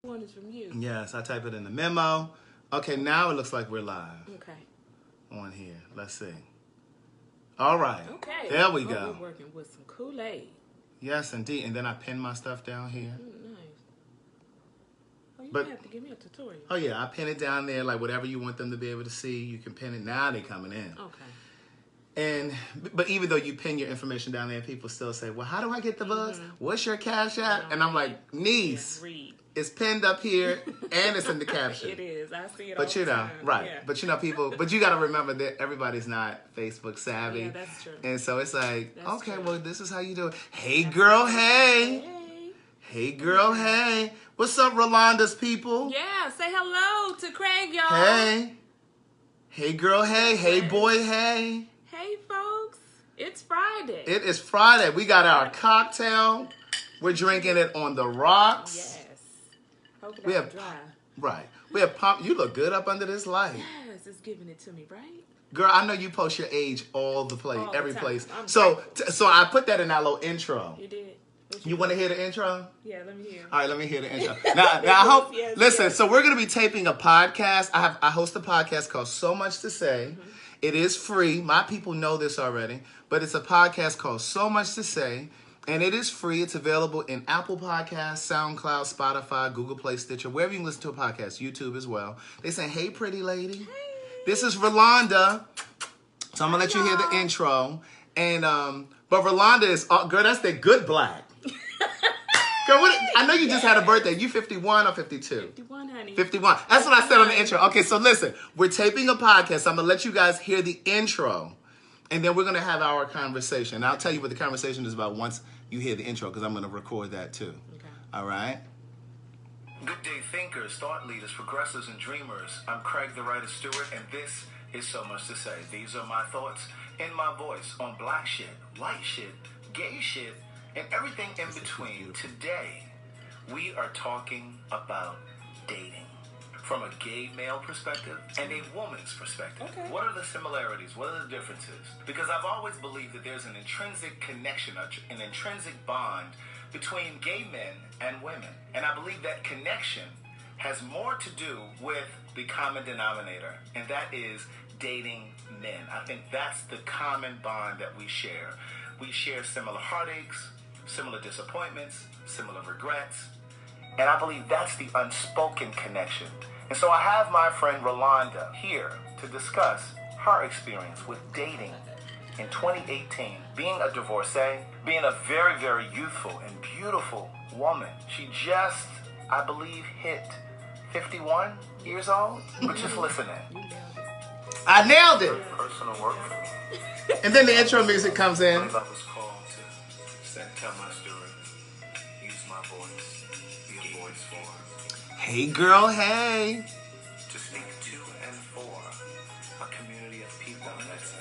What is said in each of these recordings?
One is from you. Yes, I type it in the memo. Okay, now it looks like we're live. Okay. On here. Let's see. All right. Okay. There we go. We're working with some Kool-Aid. Yes, indeed. And then I pin my stuff down here. Nice. Oh, you But- have to give me a tutorial. Oh, yeah. I pin it down there. Like, whatever you want them to be able to see, you can pin it. Now they're coming in. Okay. But even though you pin your information down there, people still say, well, how do I get the buzz? What's your Cash App? And I'm like, niece, Read. it's pinned up here and it's in the caption. It is. I see it But all you the know, time. right. Yeah. But you know, people, but you got to remember that everybody's not Facebook savvy. Yeah, that's true. And so it's like, That's okay, true. well, this is how you do it. Hey, girl, hey. Hey. Hey, girl, hey. What's up, Rolanda's people? Yeah, say hello to Craig, y'all. Hey. Hey, girl, hey. Hey, boy, hey. Hey, folks. It's Friday. It is Friday. We got our cocktail. We're drinking it on the rocks. Yes. Hope it We ain't have- dry. Right. We have pump. You look good up under this light. Yes, it's giving it to me, right? Girl, I know you post your age all the place, All the every time. place. I'm So I put that in our little intro. You did. What You want to hear the intro? Yeah, let me hear. All right, let me hear the intro. Now I hope. Yes, listen, yes. so we're gonna be taping a podcast. I host a podcast called So Much to Say. Mm-hmm. It is free. My people know this already, but it's a podcast called So Much to Say, and it is free. It's available in Apple Podcasts, SoundCloud, Spotify, Google Play, Stitcher, wherever you can listen to a podcast, YouTube as well. They say, "Hey, pretty lady, Hey. this is Rolanda." So I'm gonna let you hear the intro, and but Rolanda is girl. That's that good black. Girl, I know you just had a birthday. You 51 or 52? 51, honey. 51. That's what I said on the intro. Okay, so listen. We're taping a podcast. So I'm going to let you guys hear the intro. And then we're going to have our conversation. I'll tell you what the conversation is about once you hear the intro, because I'm going to record that too. Okay. All right? Good day, thinkers, thought leaders, progressives, and dreamers. I'm Craig the Writer Stewart, and this is So Much to Say. These are my thoughts in my voice on black shit, white shit, gay shit, and everything in between. Today, we are talking about dating from a gay male perspective and a woman's perspective. Okay. What are the similarities? What are the differences? Because I've always believed that there's an intrinsic connection, an intrinsic bond between gay men and women. And I believe that connection has more to do with the common denominator, and that is dating men. I think that's the common bond that we share. We share similar heartaches, similar disappointments, similar regrets, and I believe that's the unspoken connection. And so I have my friend Rolanda here to discuss her experience with dating in 2018, being a divorcee, being a very, very youthful and beautiful woman. She just, I believe, hit 51 years old, but just listen in. I nailed it. Personal work for me. And then the intro music comes in. I was called to tell my story, use my voice, be a voice for. Hey girl, hey. To speak to and for a community of people that's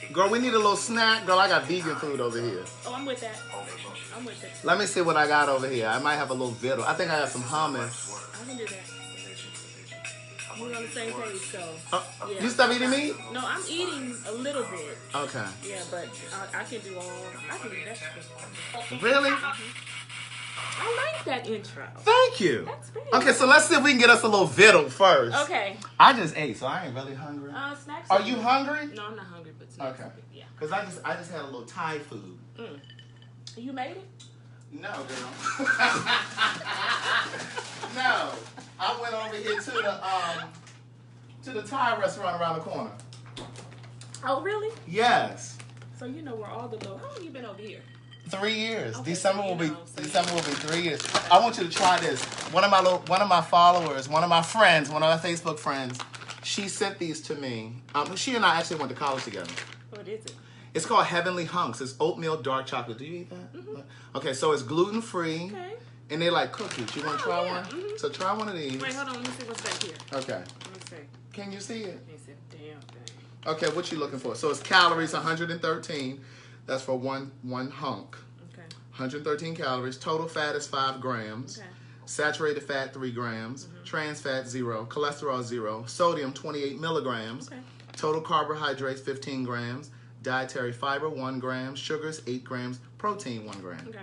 been. Girl, we need a little snack. Girl, I got vegan food over here. Oh, I'm with that. I'm with it. Let me see what I got over here. I might have a little vittle. I think I have some hummus. I can do that. We're on the same page, so. Yeah. You stop eating meat? No, I'm eating a little bit. Okay. Yeah, but I can do vegetables. Really? I like that intro. Thank you. That's very Okay, so let's see if we can get us a little vittle first. Okay. I just ate, so I ain't really hungry. Snacks. Are you hungry? No, I'm not hungry, but snacks. Okay. Yeah. Because I just had a little Thai food. You made it? No, girl. No. I went over here to the Thai restaurant around the corner. Oh, really? Yes. So you know where all the low. How long you been over here? 3 years. Okay, December so will be you know, so December will be 3 years. I want you to try this. One of my followers, one of my friends, one of my Facebook friends, she sent these to me. She and I actually went to college together. What is it? It's called Heavenly Hunks. It's oatmeal dark chocolate. Do you eat that? Mm-hmm. Okay, so it's gluten free. Okay. And they're like cookies. You want to try yeah. one? Mm-hmm. So try one of these. Wait, hold on. Let me see what's back here. Okay. Let me see. Can you see it? Let me see. Damn thing. Okay, what you looking for? So it's calories 113. That's for one hunk. Okay. 113 calories. Total fat is 5 grams. Okay. Saturated fat 3 grams. Trans fat 0. Cholesterol 0. Sodium 28 milligrams. Okay. Total carbohydrates 15 grams. Dietary fiber 1 gram. Sugars 8 grams. Protein 1 gram. Okay.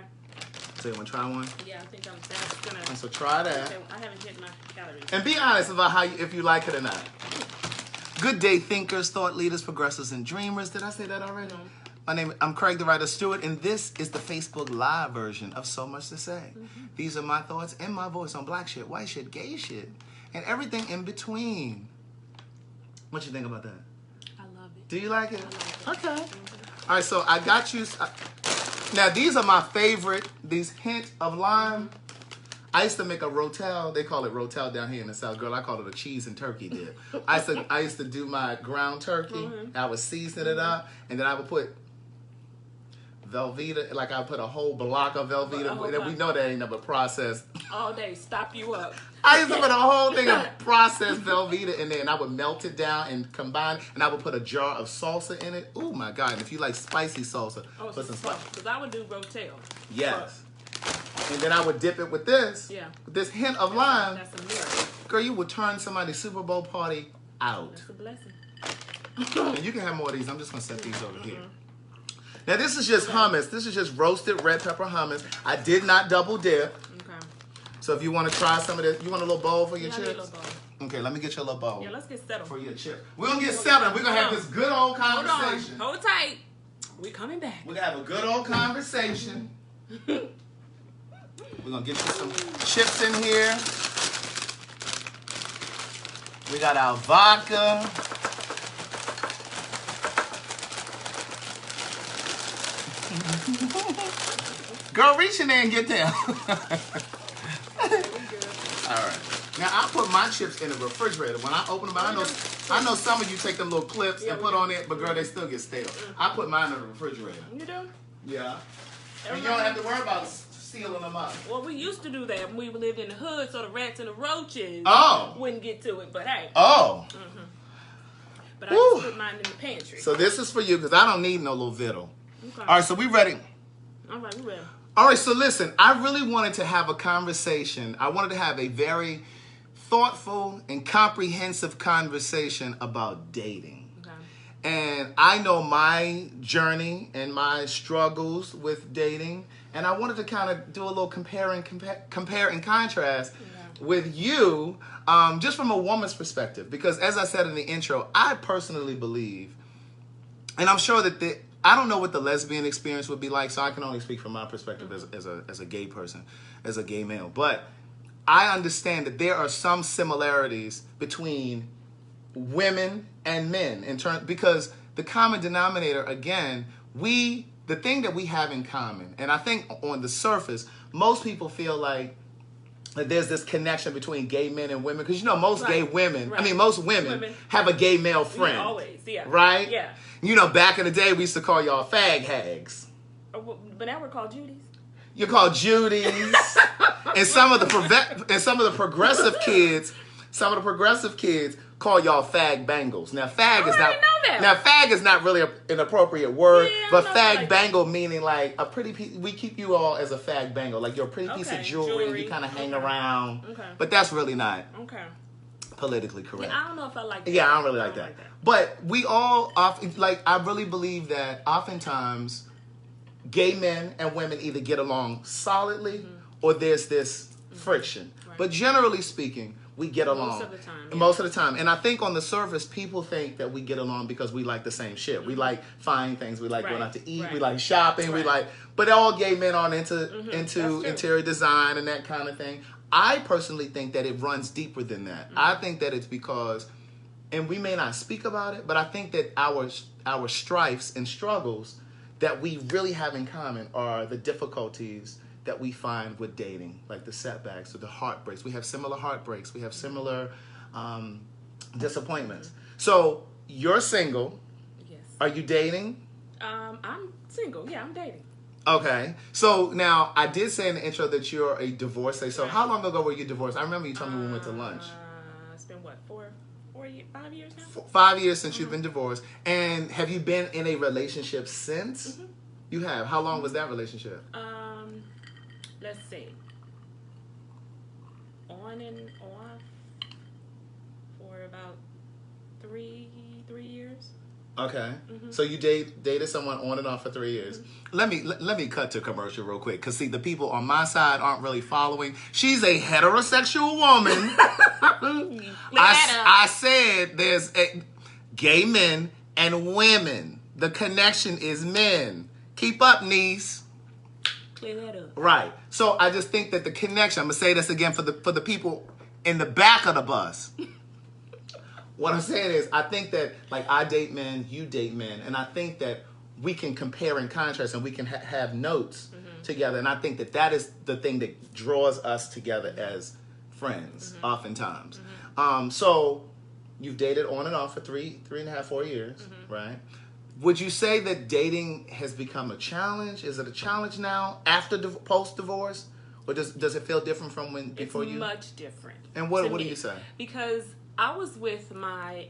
So you want to try one? Yeah, I think that's gonna. And so try that. Okay, I haven't hit my calories. And be honest about how if you like it or not. Good day, thinkers, thought leaders, progressives, and dreamers. Did I say that already? No. I'm Craig the Writer Stewart, and this is the Facebook Live version of So Much to Say. These are my thoughts and my voice on black shit, white shit, gay shit, and everything in between. What you think about that? I love it. Do you like it? I like it. Okay. All right, so I got you. Now, these are my favorite, these hint of lime. I used to make a rotel. They call it rotel down here in the South. Girl, I call it a cheese and turkey dip. I used to do my ground turkey. I would season it up, and then I would put Velveeta, like I put a whole block of Velveeta. We know that ain't never processed. All day, stop you up. I used to put a whole thing of processed Velveeta in there, and I would melt it down and combine, and I would put a jar of salsa in it. Oh my God! And if you like spicy salsa, put some spice. Because I would do rotel. Yes. And then I would dip it with this. Yeah. With this hint of lime. That's a miracle. Girl, you would turn somebody's Super Bowl party out. That's a blessing. And you can have more of these. I'm just going to set these over here. Now, this is just hummus. This is just roasted red pepper hummus. I did not double dip. Okay. So if you want to try some of this, you want a little bowl for your I chips? need a little bowl. Okay, let me get you a little bowl. Yeah, let's get settled. For your chips. We're going to get settled. We're going to have this good old conversation. Hold tight. We're coming back. We're going to have a good old conversation. We're going to get you some chips in here. We got our vodka. Girl, reach in there and get them. All right. Now, I put my chips in the refrigerator. When I open them, I know some of you take them little clips and put on it, but girl, they still get stale. I put mine in the refrigerator. You do? Yeah. And you don't have to worry about sealing them up. Well, we used to do that when we lived in the hood, so the rats and the roaches wouldn't get to it. But hey. Oh. But I just put mine in the pantry. So this is for you because I don't need no little victual. Okay. All right, so we ready? All right, we ready. All right, so listen, I really wanted to have a conversation. I wanted to have a very thoughtful and comprehensive conversation about dating. Okay. And I know my journey and my struggles with dating, and I wanted to kind of do a little compare and contrast with you, just from a woman's perspective. Because as I said in the intro, I personally believe, and I'm sure that I don't know what the lesbian experience would be like, so I can only speak from my perspective as a gay person, as a gay male. But I understand that there are some similarities between women and men because the common denominator, again, the thing that we have in common, and I think on the surface, most people feel like there's this connection between gay men and women, because most gay women, most women have a gay male friend. Yeah, always, yeah. Right? Yeah. Back in the day, we used to call y'all fag hags. But now we're called Judies. You're called Judies. And some of the progressive kids call y'all fag bangles. Now fag is not really an appropriate word, but fag bangle meaning like a pretty piece. We keep you all as a fag bangle, like you're a pretty piece of jewelry. You kind of hang around. Okay. But that's really not politically correct. Yeah, I don't know if I like that. Yeah, I don't really like that. But we all often, I really believe that oftentimes gay men and women either get along solidly or there's this friction. Right. But generally speaking, we get along. Most of the time. Yeah. Most of the time. And I think on the surface, people think that we get along because we like the same shit. We like fine things. We like going out to eat. We like shopping. We like, but all gay men aren't into interior design and that kind of thing. I personally think that it runs deeper than that. I think that it's because, and we may not speak about it, but I think that our strifes and struggles that we really have in common are the difficulties that we find with dating, like the setbacks or the heartbreaks. We have similar heartbreaks. We have similar disappointments. So you're single. Yes. Are you dating? I'm single. Yeah, I'm dating. Okay. So now I did say in the intro that you're a divorcee. So how long ago were you divorced? I remember you told me when we went to lunch. It's been what, 5 years now? 5 years since you've been divorced. And have you been in a relationship since? You have. How long was that relationship? Let's see. On and off for about three years. Okay. So you dated someone on and off for 3 years. Let me cut to commercial real quick, because see, the people on my side aren't really following. She's a heterosexual woman. I said there's gay men and women. The connection is men. Keep up, niece. Clear that up. Right. So I just think that the connection, I'm going to say this again for the people in the back of the bus. What I'm saying is, I think that, like, I date men, you date men, and I think that we can compare and contrast, and we can have notes together, and I think that is the thing that draws us together as friends, oftentimes. So you've dated on and off for 3.5, 4 years, right? Would you say that dating has become a challenge? Is it a challenge now after post-divorce? Or does it feel different from before you? It's much different. And what do you say? Because I was with my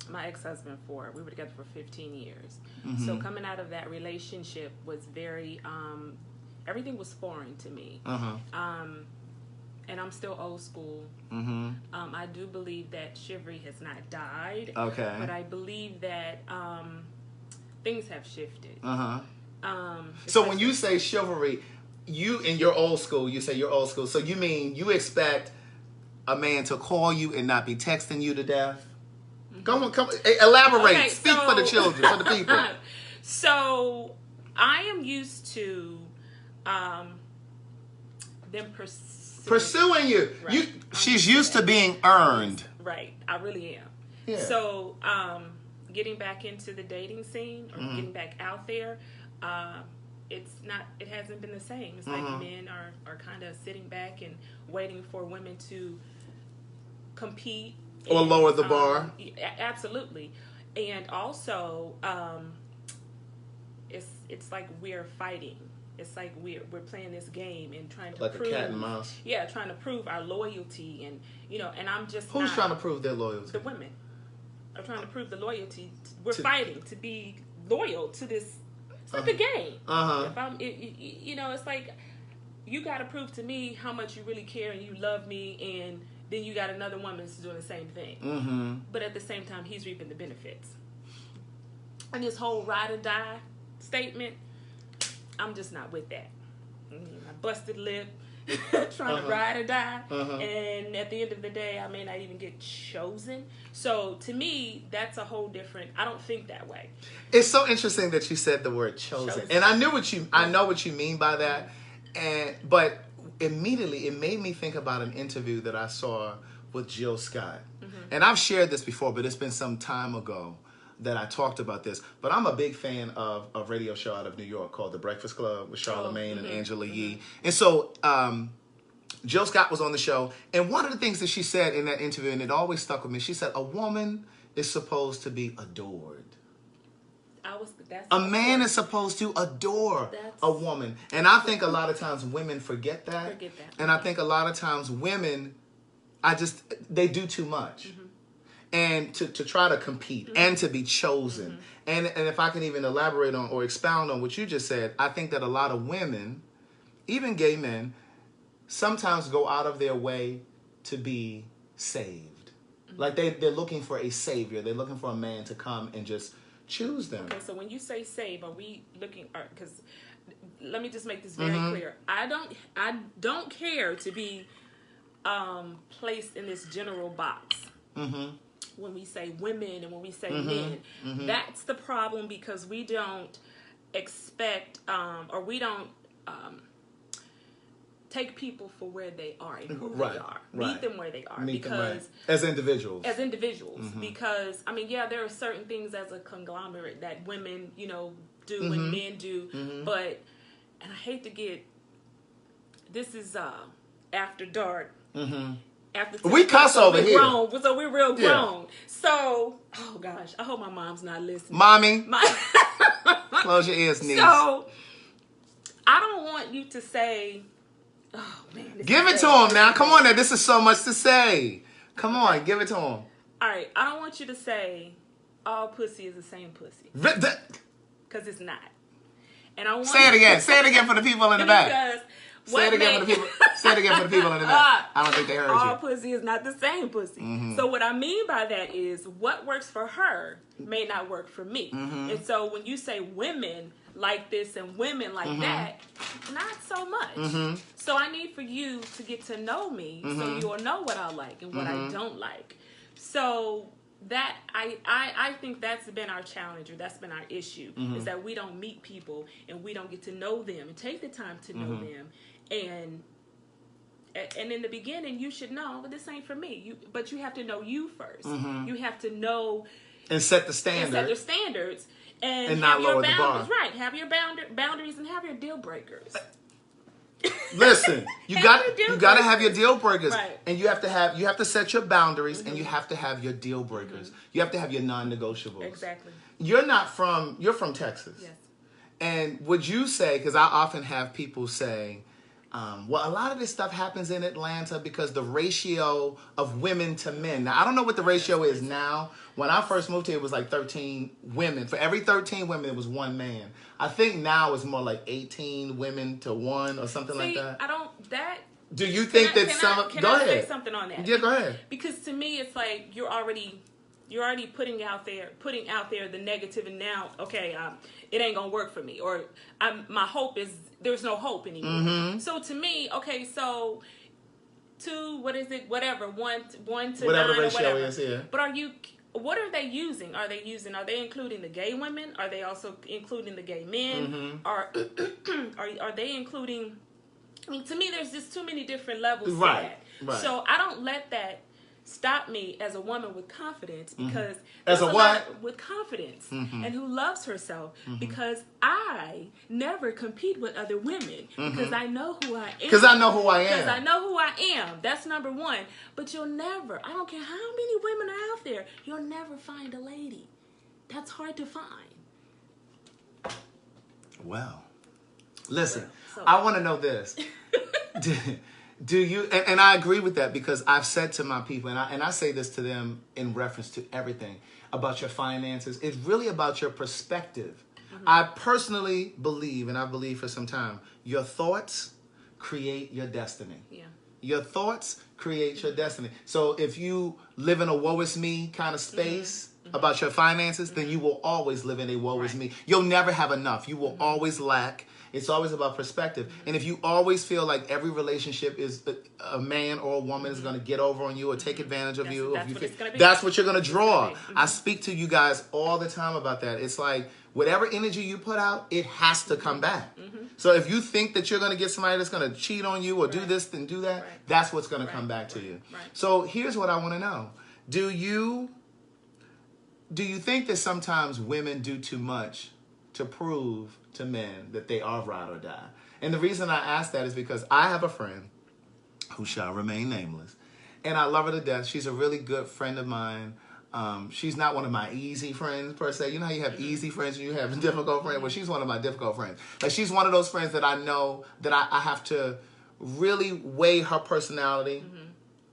my ex-husband we were together for 15 years. So coming out of that relationship was very, everything was foreign to me. And I'm still old school. I do believe that chivalry has not died. Okay. But I believe that things have shifted. So when you say chivalry, you're old school. You say you're old school. So you mean you expect a man to call you and not be texting you to death? Come on, elaborate. Okay, Speak for the children, for the people. So I am used to them pursuing you. Right. She's used to being earned. Right, I really am. Yeah. So getting back into the dating scene or getting back out there, it hasn't been the same. It's like men are kind of sitting back and waiting for women to compete or lower the bar. Absolutely. And also it's like we're fighting. It's like we're playing this game and trying to prove, a cat and mouse. Yeah, trying to prove our loyalty, and and I'm just who's trying to prove their loyalty? The women are trying to prove the loyalty. We're fighting to be loyal to this. It's like a game. If I'm, it's like you got to prove to me how much you really care and you love me, and then you got another woman that's doing the same thing. But at the same time, he's reaping the benefits. And this whole ride or die statement, I'm just not with that. I busted lip, trying to ride or die, and at the end of the day, I may not even get chosen. So to me, that's a whole different. I don't think that way. It's so interesting that you said the word chosen. And I know what you mean by that, but immediately it made me think about an interview that I saw with Jill Scott, and I've shared this before, but it's been some time ago that I talked about this. But I'm a big fan of a radio show out of New York called The Breakfast Club with Charlamagne and Angela Yee. And so Jill Scott was on the show, and one of the things that she said in that interview, and it always stuck with me, she said, a woman is supposed to be adored. A man is supposed to adore a woman. And I think a lot of times women forget that. And I think a lot of times women, they do too much. And to try to compete and to be chosen. And if I can even elaborate on or expound on what you just said, I think that a lot of women, even gay men, sometimes go out of their way to be saved. Like they're looking for a savior. They're looking for a man to come and just choose them. Okay, so when you say save, are we looking? Because let me just make this very clear. I don't care to be placed in this general box. When we say women and when we say men, that's the problem, because we don't expect or we don't take people for where they are and who they are. Meet them where they are. As individuals. Because, there are certain things as a conglomerate that women, do and men do. But, and I hate to this is after dark. We cuss over here. So we're real grown. Yeah. So, oh gosh, I hope my mom's not listening. Mommy, close your ears, niece. So, I don't want you to say, oh man. Give it to him now. Come on now. This is so much to say. Come on, give it to him. All right. I don't want you to say all pussy is the same pussy. Because it's not. And I want Say it again for the people in the back. Because Say it again for the people. Say it again for the people in the net. I don't think they heard you. All pussy is not the same pussy. Mm-hmm. So what I mean by that is what works for her may not work for me. Mm-hmm. And so when you say women like this and women like mm-hmm. that, not so much. Mm-hmm. So I need for you to get to know me mm-hmm. so you'll know what I like and what mm-hmm. I don't like. So that I think that's been our challenge, or that's been our issue, mm-hmm. is that we don't meet people and we don't get to know them and take the time to know mm-hmm. them. And in the beginning, you should know, but this ain't for me. But you have to know you first. Mm-hmm. You have to know and set the standard. And set your standards and have not your lower boundaries. the bar. Right. Have your boundaries and have your deal breakers. Listen, you got to have your deal breakers, right. And you have to set your boundaries, mm-hmm. and you have to have your deal breakers. Mm-hmm. You have to have your non-negotiables. Exactly. You're from Texas. Yes. And would you say, because I often have people say, well, a lot of this stuff happens in Atlanta because the ratio of women to men. Now, I don't know what the ratio is now. When I first moved here, it was like 13 women. For every 13 women, it was one man. I think now it's more like 18 women to one or something like that. Do you think that some... Go ahead. Say something on that? Yeah, go ahead. Because to me, it's like you're already putting out there the negative, and now, okay, it ain't gonna work for me, or my hope is there's no hope anymore. Mm-hmm. So to me, okay, so 2, what is it? Whatever, 1 to whatever 9 ratio or whatever. Is, yeah. But what are they using? Are they including the gay women? Are they also including the gay men? Mm-hmm. Are they including? I mean, to me, there's just too many different levels to that. Right. So I don't let that stop me as a woman with confidence, because as a what? With confidence, mm-hmm. and who loves herself, mm-hmm. because I never compete with other women, mm-hmm. because I know who I am. Because I know who I am. Because I know who I am. That's number one. But you'll never, I don't care how many women are out there, you'll never find a lady. That's hard to find. Well, listen, I want to know this. Do you, and I agree with that, because I've said to my people, and I say this to them in reference to everything about your finances, it's really about your perspective. Mm-hmm. I personally believe, and I believe for some time, your thoughts create your destiny. Yeah. Your thoughts create your destiny. So if you live in a woe is me kind of space mm-hmm. about your finances, mm-hmm. then you will always live in a woe is me. You'll never have enough. You will mm-hmm. always lack. It's always about perspective. Mm-hmm. And if you always feel like every relationship is a man or a woman mm-hmm. is going to get over on you or take advantage of you, that's what you're going to draw. Mm-hmm. I speak to you guys all the time about that. It's like whatever energy you put out, it has to come back. Mm-hmm. So if you think that you're going to get somebody that's going to cheat on you or do this and do that, that's what's going to come back to you. Right. So here's what I want to know. Do you think that sometimes women do too much to prove to men that they are ride or die? And the reason I ask that is because I have a friend who shall remain nameless, and I love her to death. She's a really good friend of mine. She's not one of my easy friends per se. You know how you have easy friends and you have difficult friends? Well, she's one of my difficult friends. Like, she's one of those friends that I know that I have to really weigh her personality mm-hmm.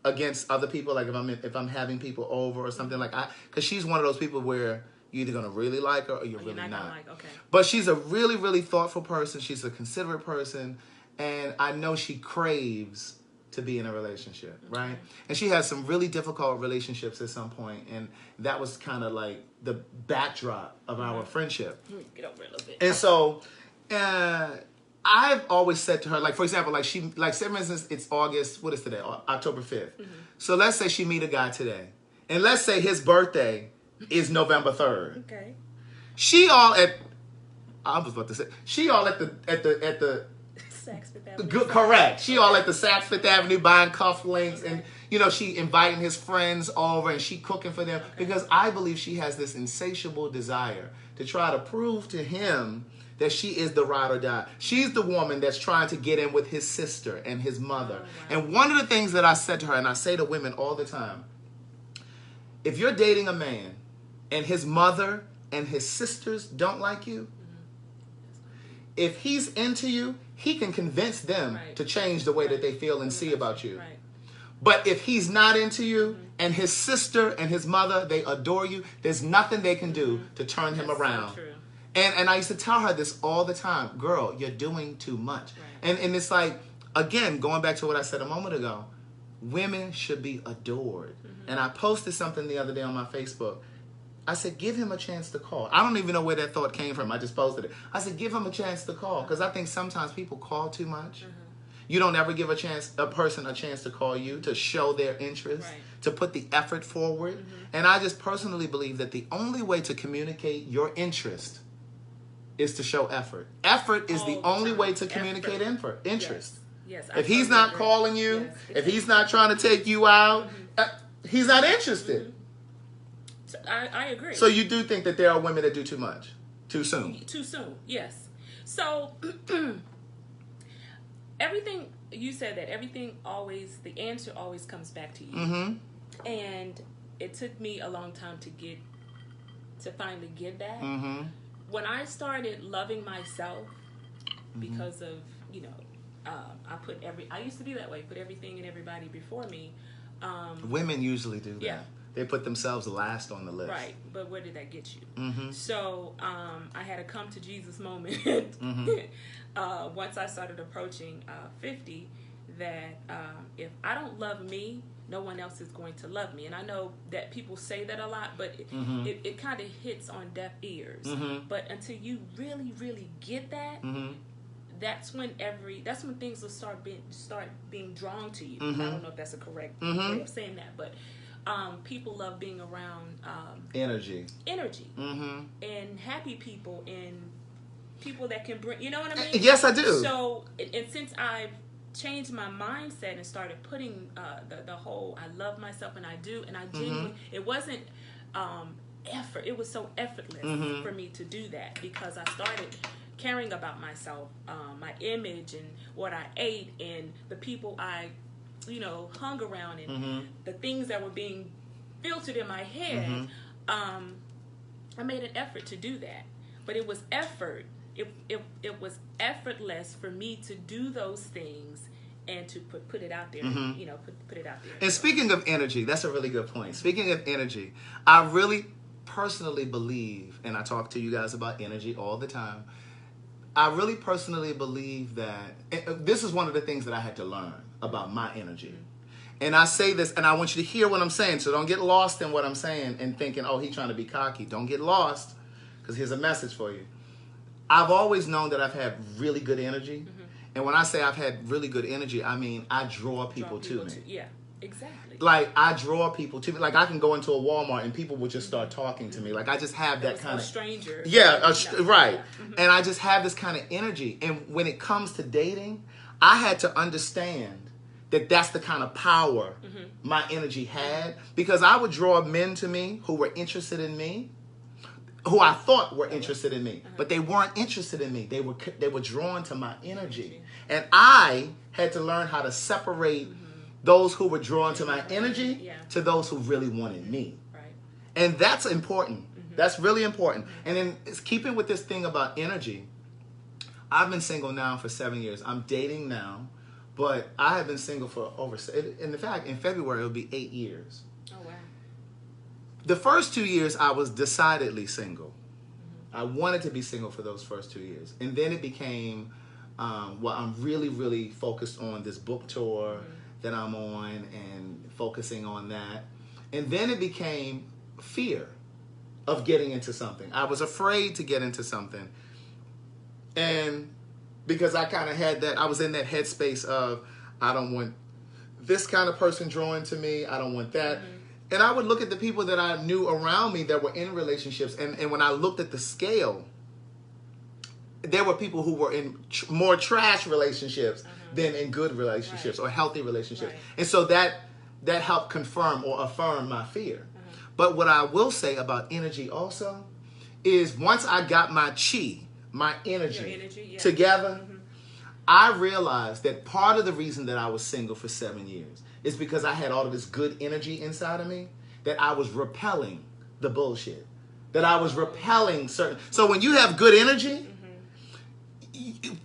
against other people. Like if I'm having people over or something, like because she's one of those people where you're either going to really like her or you're really not. Okay. But she's a really, really thoughtful person. She's a considerate person. And I know she craves to be in a relationship, right? And she has some really difficult relationships at some point. And that was kind of like the backdrop of mm-hmm. our friendship. Get over it a little bit. And so I've always said to her, like, for example, like say, for instance, it's August, what is today? October 5th. Mm-hmm. So let's say she meet a guy today. And let's say his birthday is November 3rd. Okay. I was about to say, she all at the Saks Fifth Avenue. Good, correct. She all at the Saks Fifth Avenue buying cufflinks and, she inviting his friends over and she cooking for them because I believe she has this insatiable desire to try to prove to him that she is the ride or die. She's the woman that's trying to get in with his sister and his mother. Oh, wow. And one of the things that I said to her, and I say to women all the time, if you're dating a man and his mother and his sisters don't like you, if he's into you, he can convince them to change the way that they feel and see about you. Right. But if he's not into you and his sister and his mother, they adore you, there's nothing they can do to turn him around. So true. And I used to tell her this all the time, girl, you're doing too much. Right. And it's like, again, going back to what I said a moment ago, women should be adored. And I posted something the other day on my Facebook. I said, give him a chance to call. I don't even know where that thought came from. I just posted it. I said, give him a chance to call. Because I think sometimes people call too much. You don't ever give a person a chance to call you, to show their interest, to put the effort forward. And I just personally believe that the only way to communicate your interest is to show effort. Effort is the only way to communicate interest. Yes. If he's not calling you, if he's not trying to take you out, he's not interested. So I agree. So you do think that there are women that do too much, too soon? Too soon, yes. So everything, you said that everything always, the answer always comes back to you. And it took me a long time to finally get that. When I started loving myself because of, I used to be that way, put everything and everybody before me. Women usually do that. They put themselves last on the list. Right, but where did that get you? So I had a come to Jesus moment once I started approaching 50, that if I don't love me, no one else is going to love me. And I know that people say that a lot, but it kind of hits on deaf ears. But until you really, really get that, that's when things will start being drawn to you. I don't know if that's a correct way of saying that, but people love being around energy, and happy people, and people that can bring. You know what I mean? Yes, I do. So, and since I've changed my mindset and started putting the whole I love myself, and I do, and I genuinely, it wasn't effort. It was so effortless for me to do that, because I started caring about myself, my image, and what I ate, and the people I hung around, and the things that were being filtered in my head. I made an effort to do that, but it was effort. It was effortless for me to do those things and to put it out there. Put it out there. And speaking of energy, that's a really good point. Speaking of energy, I really personally believe, and I talk to you guys about energy all the time, I really personally believe that this is one of the things that I had to learn about my energy. And I say this, and I want you to hear what I'm saying, so don't get lost in what I'm saying and thinking, oh, he's trying to be cocky. Don't get lost, because here's a message for you. I've always known that I've had really good energy. And when I say I've had really good energy, I mean I draw people to me. Yeah, exactly. Like, I draw people to me. Like, I can go into a Walmart and people will just start talking to me. Like, I just have that kind of... a stranger. Yeah, right. And I just have this kind of energy. And when it comes to dating, I had to understand that that's the kind of power my energy had. Because I would draw men to me who were interested in me, who I thought were interested in me. But they weren't interested in me. They were drawn to my energy. And I had to learn how to separate those who were drawn to my energy to those who really wanted me. And that's important. That's really important. And then keeping with this thing about energy, I've been single now for 7 years. I'm dating now, but I have been single for over, in fact, in February, it'll be 8 years. Oh, wow. The first 2 years, I was decidedly single. I wanted to be single for those first 2 years. And then it became, I'm really, really focused on this book tour that I'm on and focusing on that. And then it became fear of getting into something. I was afraid to get into something. And because I kind of had that, I was in that headspace of, I don't want this kind of person drawn to me. I don't want that. And I would look at the people that I knew around me that were in relationships. And when I looked at the scale, there were people who were in more trash relationships than in good relationships or healthy relationships. And so that helped confirm or affirm my fear. But what I will say about energy also is once I got my chi, my energy together, I realized that part of the reason that I was single for 7 years is because I had all of this good energy inside of me, that I was repelling the bullshit, that I was repelling certain... So when you have good energy,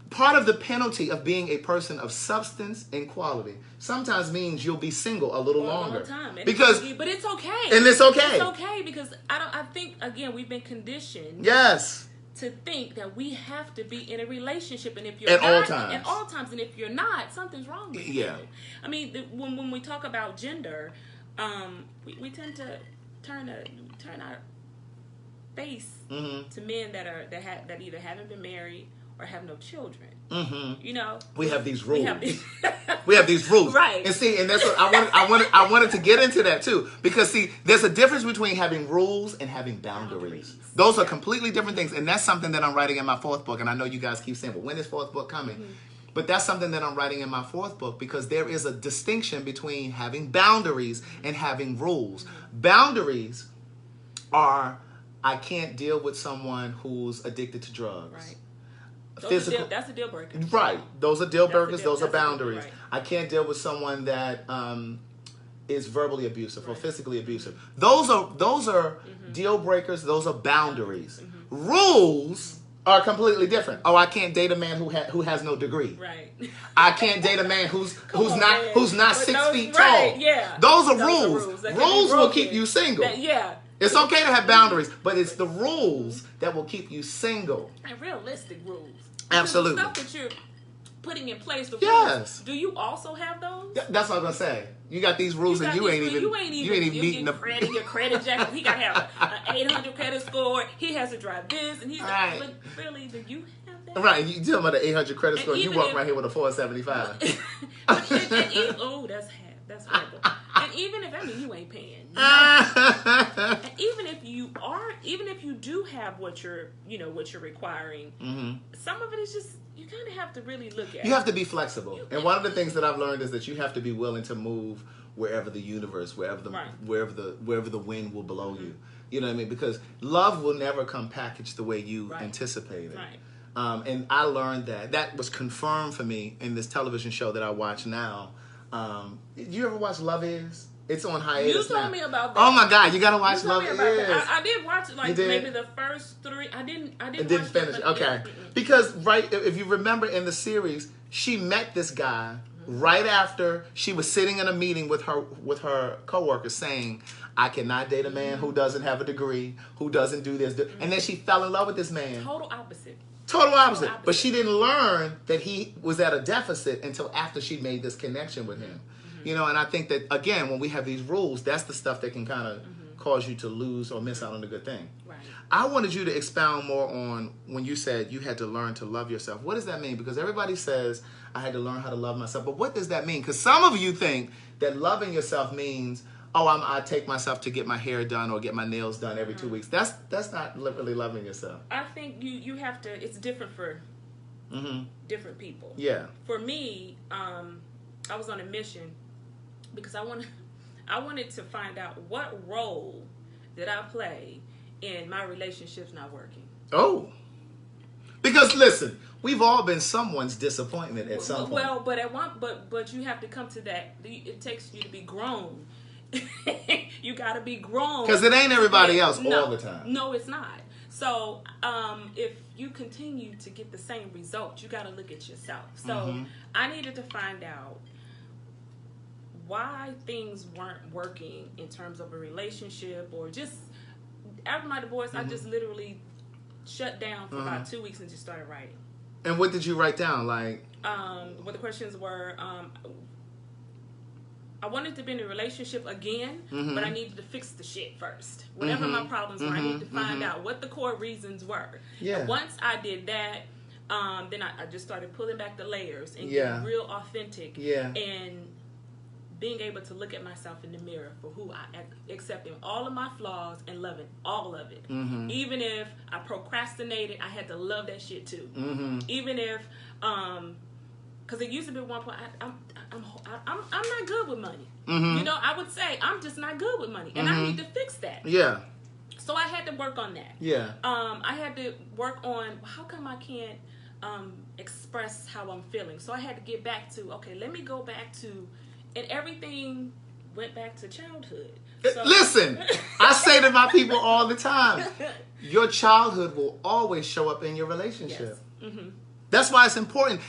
part of the penalty of being a person of substance and quality sometimes means you'll be single a little longer. Time. But it's okay. And it's okay. It's okay because I think, again, we've been conditioned. Yes. to think that we have to be in a relationship, and if you're at not, all times, at all times, and if you're not, something's wrong with you. I mean, when we talk about gender, we tend to turn our face to men that either haven't been married or have no children. You know, we have these rules. We have these rules, right? And see, and that's what I wanted to get into that too, because see, there's a difference between having rules and having boundaries. Those are completely different things, and that's something that I'm writing in my 4th book. And I know you guys keep saying, "But when is 4th book coming?" But that's something that I'm writing in my 4th book, because there is a distinction between having boundaries and having rules. Boundaries are, I can't deal with someone who's addicted to drugs. Right. Physical. That's a deal breaker. Right. Those are deal breakers. Those are boundaries. Right. I can't deal with someone that is verbally abusive or physically abusive. Those are deal breakers. Those are boundaries. Rules are completely different. Oh, I can't date a man who has no degree. Right. I can't date a man who's not 6 feet tall. Right, yeah. Those are rules. Rules will keep you single. Yeah. It's okay to have boundaries, but it's the rules that will keep you single. And realistic rules. Absolutely. The stuff that you're putting in place. Yes. Rules, do you also have those? That's what I'm gonna say. You got these rules, and you ain't even meeting the credit. Your credit jacket. He got to have an 800 credit score. He has to drive this, and he's right. But really, do you have that? Right. You talking about the 800 credit score? You walk right here with a 475. That's horrible. And even if you ain't paying, and even if you do have what you're requiring, some of it is just, you kind of have to really look at. You have to be flexible, and one of the things that I've learned is that you have to be willing to move wherever the universe, wherever the wind will blow you. You know what I mean? Because love will never come packaged the way you anticipate it. Right. And I learned that was confirmed for me in this television show that I watch now. Did you ever watch Love Is? It's on hiatus. You told me about that. Oh my God, you gotta watch Love Is. I did watch it, maybe the first 3. I didn't finish it. Okay. Because if you remember in the series, she met this guy right after she was sitting in a meeting with her coworkers saying, I cannot date a man who doesn't have a degree, who doesn't do this. And then she fell in love with this man. Total opposite. But she didn't learn that he was at a deficit until after she made this connection with him. You know, and I think that, again, when we have these rules, that's the stuff that can kind of cause you to lose or miss out on a good thing. Right. I wanted you to expound more on when you said you had to learn to love yourself. What does that mean? Because everybody says, I had to learn how to love myself. But what does that mean? Because some of you think that loving yourself means, I take myself to get my hair done or get my nails done every 2 weeks. That's not really loving yourself. I think you have to, it's different for different people. Yeah. For me, I was on a mission because I wanted to find out what role did I play in my relationships not working. Oh. Because listen, we've all been someone's disappointment at some point. Well, but you have to come to that. It takes you to be grown. You got to be grown. Because it ain't everybody else all the time. No, it's not. So if you continue to get the same results, you got to look at yourself. So I needed to find out why things weren't working in terms of a relationship, or just after my divorce, I just literally shut down for about 2 weeks and just started writing. And what did you write down? What the questions were, I wanted to be in a relationship again, but I needed to fix the shit first. Whatever my problems were, I needed to find out what the core reasons were. Yeah. And once I did that, then I just started pulling back the layers and getting real authentic. Yeah. And being able to look at myself in the mirror for who I am, accepting all of my flaws and loving all of it. Even if I procrastinated, I had to love that shit too. Even if, because it used to be one point, I'm not good with money. You know, I would say I'm just not good with money, and I need to fix that. Yeah. So I had to work on that. Yeah. I had to work on how come I can't express how I'm feeling. So I had to get back to, okay, let me go back to, and everything went back to childhood. So, listen, I say to my people all the time, your childhood will always show up in your relationship. Yes. That's why it's important.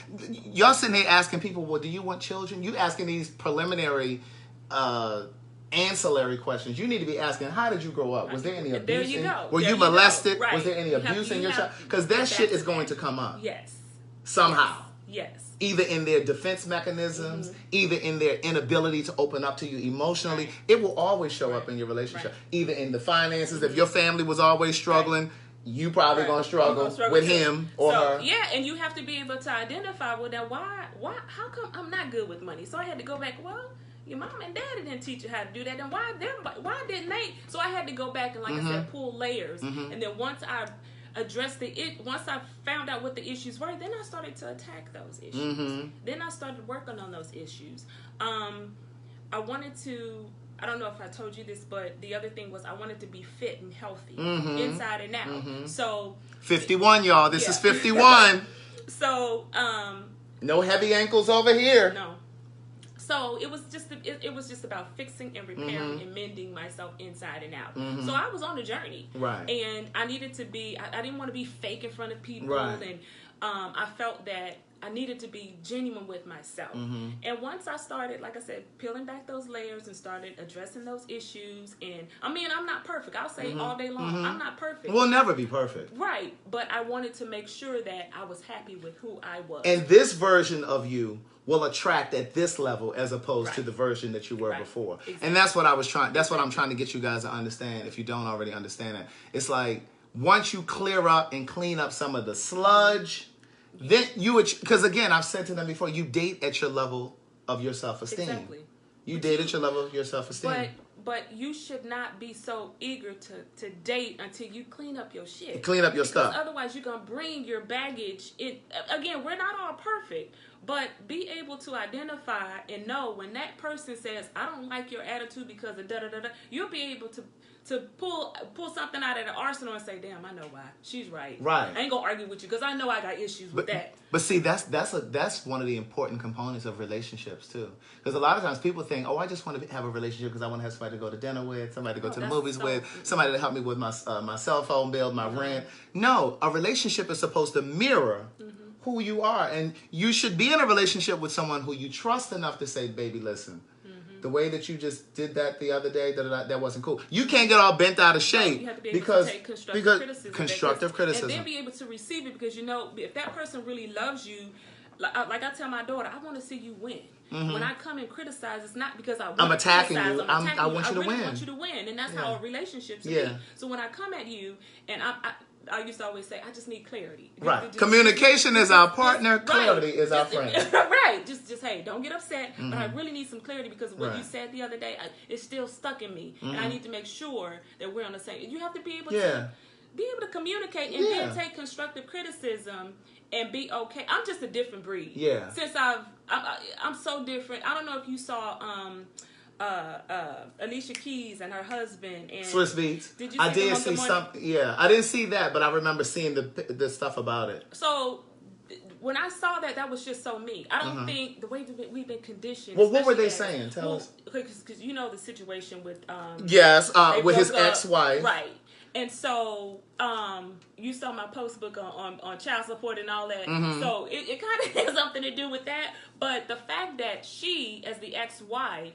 Y'all sitting here asking people, well, do you want children? You asking these preliminary ancillary questions. You need to be asking, how did you grow up? Was there any abuse? There you go. Were there you molested? Right. Was there any abuse in your child? Because Because that shit is going to come up. Yes. Somehow. Yes. Either in their defense mechanisms, either in their inability to open up to you emotionally. It will always show up in your relationship. Either in the finances. If your family was always struggling, you probably gonna struggle with him or her. Yeah, and you have to be able to identify, well, then why, how come I'm not good with money? So I had to go back, well, your mom and daddy didn't teach you how to do that, and why didn't they? So I had to go back and, like I said, pull layers. And then once I addressed once I found out what the issues were, then I started to attack those issues. Then I started working on those issues. I wanted to, I don't know if I told you this, but the other thing was I wanted to be fit and healthy, inside and out. So 51, y'all. This is 51. So no heavy ankles over here. No. So it was just about fixing and repairing and mending myself inside and out. So I was on a journey, right? And I needed to be. I didn't want to be fake in front of people, right. And I felt that I needed to be genuine with myself. And once I started, like I said, peeling back those layers and started addressing those issues, and I mean, I'm not perfect. I'll say all day long, I'm not perfect. We'll never be perfect. Right. But I wanted to make sure that I was happy with who I was. And this version of you will attract at this level as opposed to the version that you were before. Exactly. And that's what I'm trying to get you guys to understand, if you don't already understand it. It's like, once you clear up and clean up some of the sludge, then you would, because again, I've said to them before, you date at your level of your self-esteem. Exactly. You date at your level of your self-esteem. But you should not be so eager to date until you clean up your shit. Clean up your stuff. Otherwise, you're going to bring your baggage in. Again, we're not all perfect, but be able to identify and know when that person says, I don't like your attitude because of da-da-da-da, you'll be able to pull something out of the arsenal and say, damn, I know why. She's right. Right. I ain't going to argue with you because I know I got issues with that. But see, that's one of the important components of relationships, too. Because a lot of times people think, oh, I just want to have a relationship because I want to have somebody to go to dinner with, somebody to go to the movies with, somebody to help me with my cell phone bill, my rent. No, a relationship is supposed to mirror who you are. And you should be in a relationship with someone who you trust enough to say, baby, listen, the way that you just did that the other day, that wasn't cool. You can't get all bent out of shape. You have to be able to take constructive criticism. And then be able to receive it, because, you know, if that person really loves you, like I tell my daughter, I want to see you win. When I come and criticize, it's not because I'm attacking you. I want you to win. I want you to win. And that's how a relationship should be. So when I come at you, and I used to always say, I just need clarity. Right. Communication is our partner. Clarity is our friend. Right. Just hey, don't get upset. But I really need some clarity because what you said the other day, it's still stuck in me. And I need to make sure that we're on the same. You have to be able to communicate and then take constructive criticism and be okay. I'm just a different breed. Yeah. Since I'm so different. I don't know if you saw Alicia Keys and her husband and Swiss Beats. Did you? I did see something. Yeah, I didn't see that, but I remember seeing the stuff about it. So when I saw that was just so me. I don't think the way that we've been conditioned. Well, what were they saying? Tell us. Because you know the situation with with his ex-wife, right? And so you saw my post book on child support and all that. So it kind of has something to do with that. But the fact that she, as the ex-wife,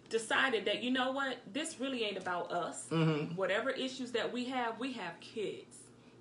decided that, you know what, this really ain't about us. Whatever issues that we have kids.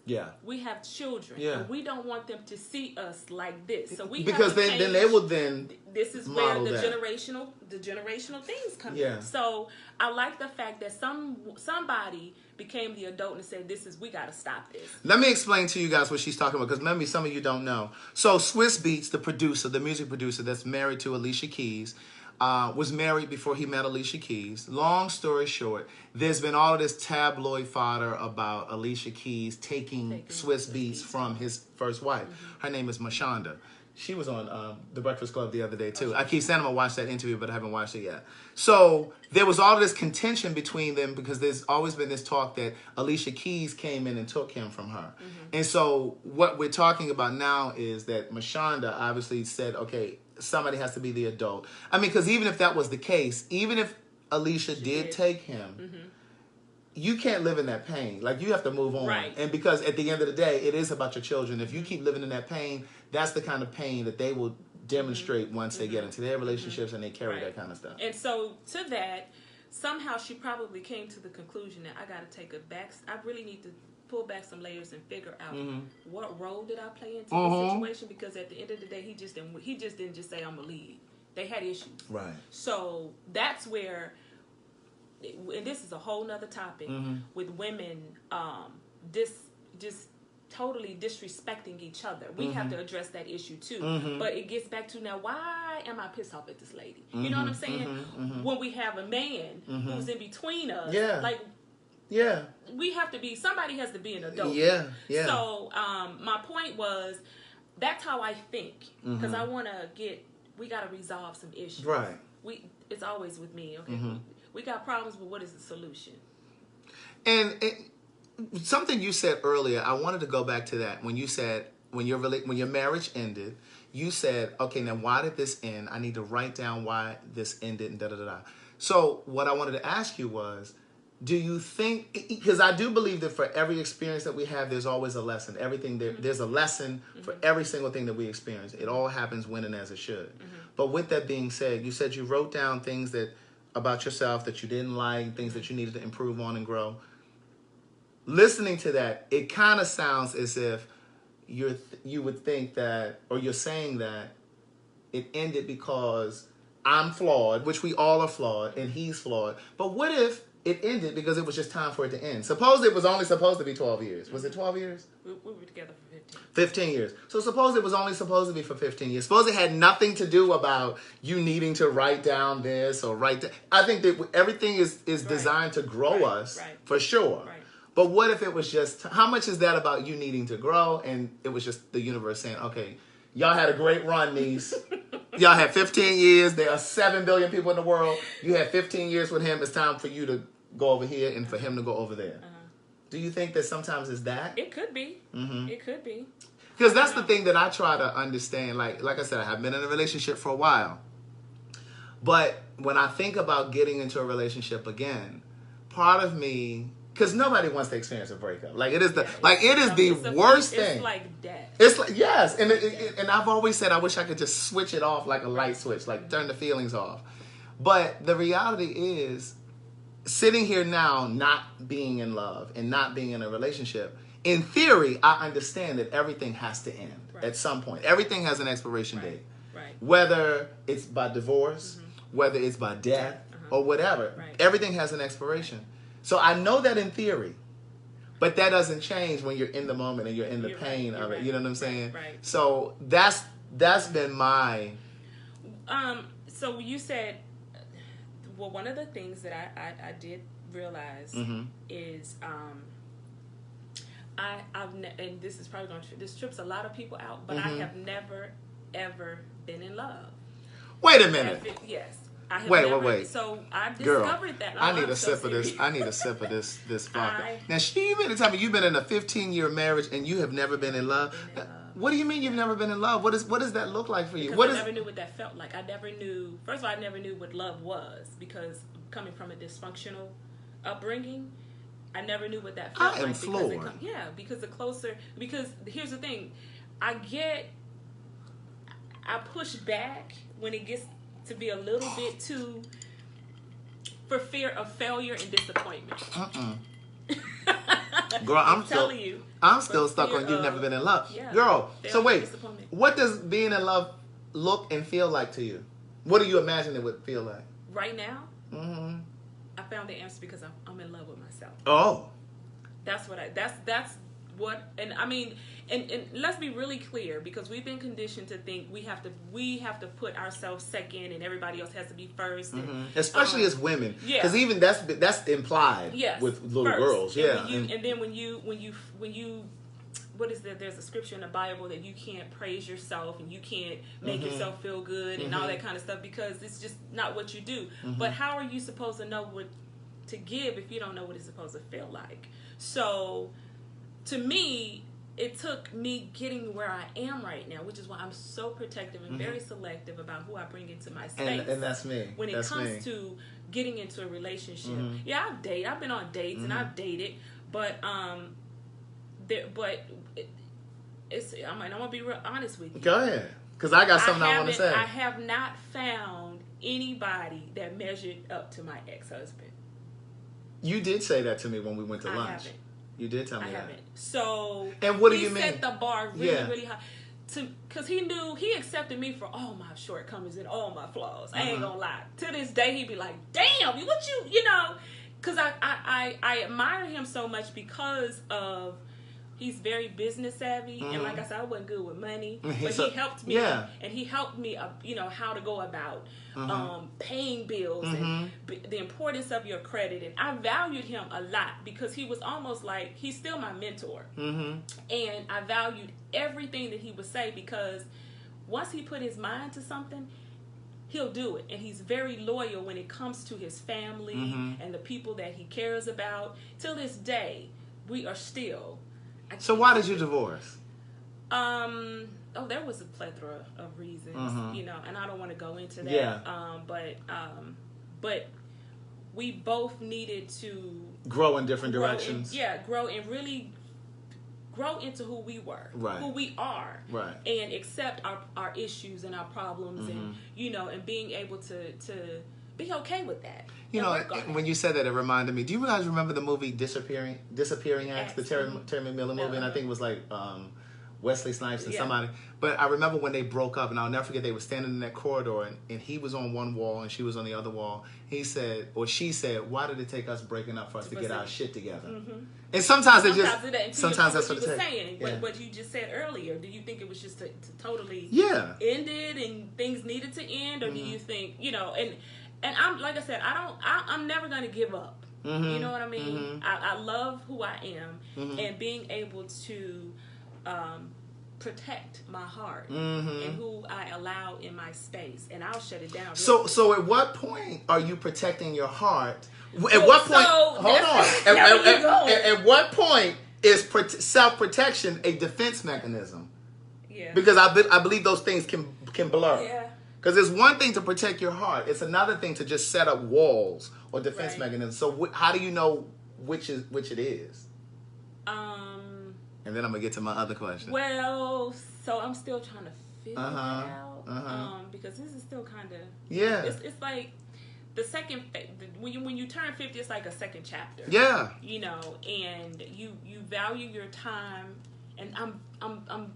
Yeah. We have children. Yeah. And we don't want them to see us like this. So we because then they will then this is where the generational things come in. So I like the fact that somebody became the adult and said, we got to stop this. Let me explain to you guys what she's talking about, because maybe some of you don't know. So Swiss Beats, the music producer that's married to Alicia Keys, was married before he met Alicia Keys. Long story short, there's been all of this tabloid fodder about Alicia Keys taking Swiss Beats from his first wife. Her name is Mashonda. She was on The Breakfast Club the other day, too. I keep saying I'm going to watch that interview, but I haven't watched it yet. So there was all this contention between them because there's always been this talk that Alicia Keys came in and took him from her. And so what we're talking about now is that Mashonda obviously said, okay, somebody has to be the adult. I mean, because even if that was the case, even if Alicia did take him, you can't live in that pain. Like, you have to move on. Right. And because at the end of the day, it is about your children. If you keep living in that pain, that's the kind of pain that they will demonstrate once they get into their relationships and they carry that kind of stuff. And so to that, somehow she probably came to the conclusion that I got to take a back. I really need to pull back some layers and figure out what role did I play into the situation, because at the end of the day, he just didn't just say I'm a lead. They had issues. Right. So that's where, and this is a whole nother topic with women, just totally disrespecting each other. We have to address that issue too. But it gets back to, now, why am I pissed off at this lady? You know what I'm saying? When we have a man who's in between us, like, we have to be, somebody has to be an adult. So my point was, that's how I think, because I want to we got to resolve some issues. Right. It's always with me. Okay. We got problems, but what is the solution? And something you said earlier, I wanted to go back to that. When you said, when your marriage ended, you said, okay, now why did this end? I need to write down why this ended and da-da-da-da. So what I wanted to ask you was, do you think, because I do believe that for every experience that we have, there's always a lesson. Everything there's a lesson for every single thing that we experience. It all happens when and as it should. But with that being said, you said you wrote down things about yourself that you didn't like, things that you needed to improve on and grow. Listening to that, it kind of sounds as if you would think that, or you're saying that it ended because I'm flawed, which we all are flawed, and he's flawed. But what if it ended because it was just time for it to end? Suppose it was only supposed to be 12 years. Was it 12 years? We were together for 15. 15 years. So suppose it was only supposed to be for 15 years. Suppose it had nothing to do about you needing to write down this or write that. I think that everything is designed to grow us, for sure. Right. But what if it was just, how much is that about you needing to grow, and it was just the universe saying, okay, y'all had a great run, niece. Y'all had 15 years. There are 7 billion people in the world. You had 15 years with him. It's time for you to go over here and for him to go over there. Do you think that sometimes it's that? It could be. It could be. Because that's the thing that I try to understand. Like I said, I have been in a relationship for a while. But when I think about getting into a relationship again, part of me, because nobody wants to experience a breakup. Like it is the worst thing. It's like death. It's like, yes, and I've always said I wish I could just switch it off like a light switch, like turn the feelings off. But the reality is, sitting here now, not being in love and not being in a relationship, in theory, I understand that everything has to end at some point. Everything has an expiration date. Right. Whether it's by divorce, whether it's by death, or whatever. Right. Everything has an expiration. So I know that in theory, but that doesn't change when you're in the moment and you're in the pain of it. You know what I'm saying? Right. So that's been my... So you said, well, one of the things that I did realize is and this is probably this trips a lot of people out, but I have never ever been in love. Wait a minute. Yes. Wait. So I discovered that. I need a sip of this. I need a sip of this vodka. Now, you mean to tell me you've been in a 15-year marriage and you have never been in love? What do you mean you've never been in love? What does that look like for you? Because I never knew what that felt like. I never knew. First of all, I never knew what love was, because coming from a dysfunctional upbringing, I never knew what that felt like. I am floored. Because here's the thing, I push back when it gets to be a little bit too, for fear of failure and disappointment. Girl, I'm still stuck on you've never been in love. Yeah, girl, so wait, what does being in love look and feel like to you? What do you imagine it would feel like? Right now? I found the answer because I'm in love with myself. Oh. That's what, and I mean, and let's be really clear, because we've been conditioned to think we have to put ourselves second and everybody else has to be first, and, especially as women, because even that's implied with little first. Girls, and then when you what is that? There's a scripture in the Bible that you can't praise yourself and you can't make yourself feel good and all that kind of stuff, because it's just not what you do. But how are you supposed to know what to give if you don't know what it's supposed to feel like? So to me, it took me getting where I am right now, which is why I'm so protective and very selective about who I bring into my space. And that's me. When it comes to getting into a relationship, I've been on dates and I've dated, but I'm gonna be real honest with you. Go ahead, because I got something I want to say. I have not found anybody that measured up to my ex-husband. You did say that to me when we went to lunch. Haven't. You did tell me I that. haven't. So, and what do you he mean? set the bar really high. Because he accepted me for all my shortcomings and all my flaws. I ain't gonna lie. To this day, he'd be like, damn, what you know. Because I admire him so much because of he's very business savvy. And like I said, I wasn't good with money. But he helped me. Yeah. And he helped me, how to go about paying bills and the importance of your credit. And I valued him a lot because he was almost like, he's still my mentor. And I valued everything that he would say because once he put his mind to something, he'll do it. And he's very loyal when it comes to his family and the people that he cares about. Till this day, we are still... So why did you divorce? There was a plethora of reasons, and I don't want to go into that. Yeah. But we both needed to grow in different directions. Grow and really grow into who we were, who we are, and accept our issues and our problems, and and being able to be okay with that. When you said that, it reminded me. Do you guys remember the movie Disappearing Acts, the Terry Miller movie? And I think it was like Wesley Snipes and somebody. But I remember when they broke up, and I'll never forget, they were standing in that corridor, and he was on one wall, and she was on the other wall. He said, or she said, why did it take us breaking up for us to get our shit together? And sometimes that's what it takes. Saying, what you just said earlier, do you think it was just to totally end it, and things needed to end, or do you think, and I'm, like I said, I'm never going to give up. You know what I mean? I love who I am, and being able to protect my heart and who I allow in my space, and I'll shut it down. So at what point are you protecting your heart? At what point? Hold on. At what point is self-protection a defense mechanism? Yeah. Because I believe those things can blur. Yeah. Because it's one thing to protect your heart; it's another thing to just set up walls or defense mechanisms. So how do you know which it is? And then I'm gonna get to my other question. Well, so I'm still trying to figure it out because this is still kind of It's like the second when you turn 50, it's like a second chapter. Yeah, and you value your time, and I'm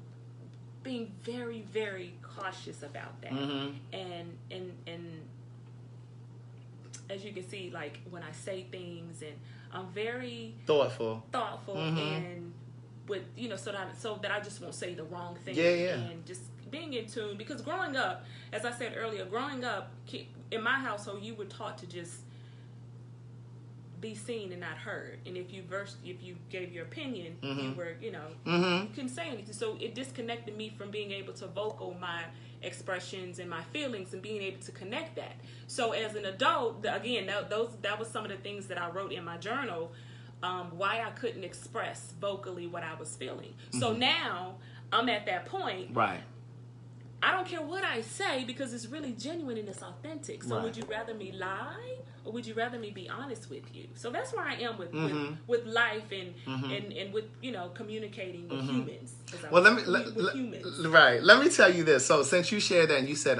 being very, very cautious about that. And as you can see, like when I say things, and I'm very thoughtful, and with so that I just won't say the wrong thing. And just being in tune, because growing up, as I said earlier, in my household, you were taught to just be seen and not heard, and if you gave your opinion, you were you couldn't say anything. So it disconnected me from being able to vocal my expressions and my feelings and being able to connect that. So as an adult, again, that was some of the things that I wrote in my journal, why I couldn't express vocally what I was feeling. So now I'm at that point. Right. I don't care what I say because it's really genuine and it's authentic. So would you rather me lie, or would you rather me be honest with you? So that's where I am with life and with communicating with humans. Well, let me tell you this. So since you shared that and you said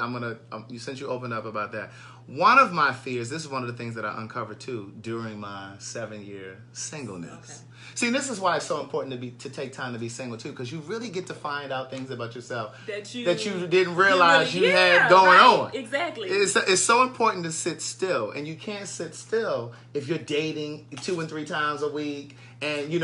since you opened up about that, one of my fears, this is one of the things that I uncovered too during my 7-year singleness. Okay. See, this is why it's so important to take time to be single too, because you really get to find out things about yourself that you didn't realize you had going on. Exactly. It's so important to sit still, and you can't sit still if you're dating 2 and 3 times a week, and you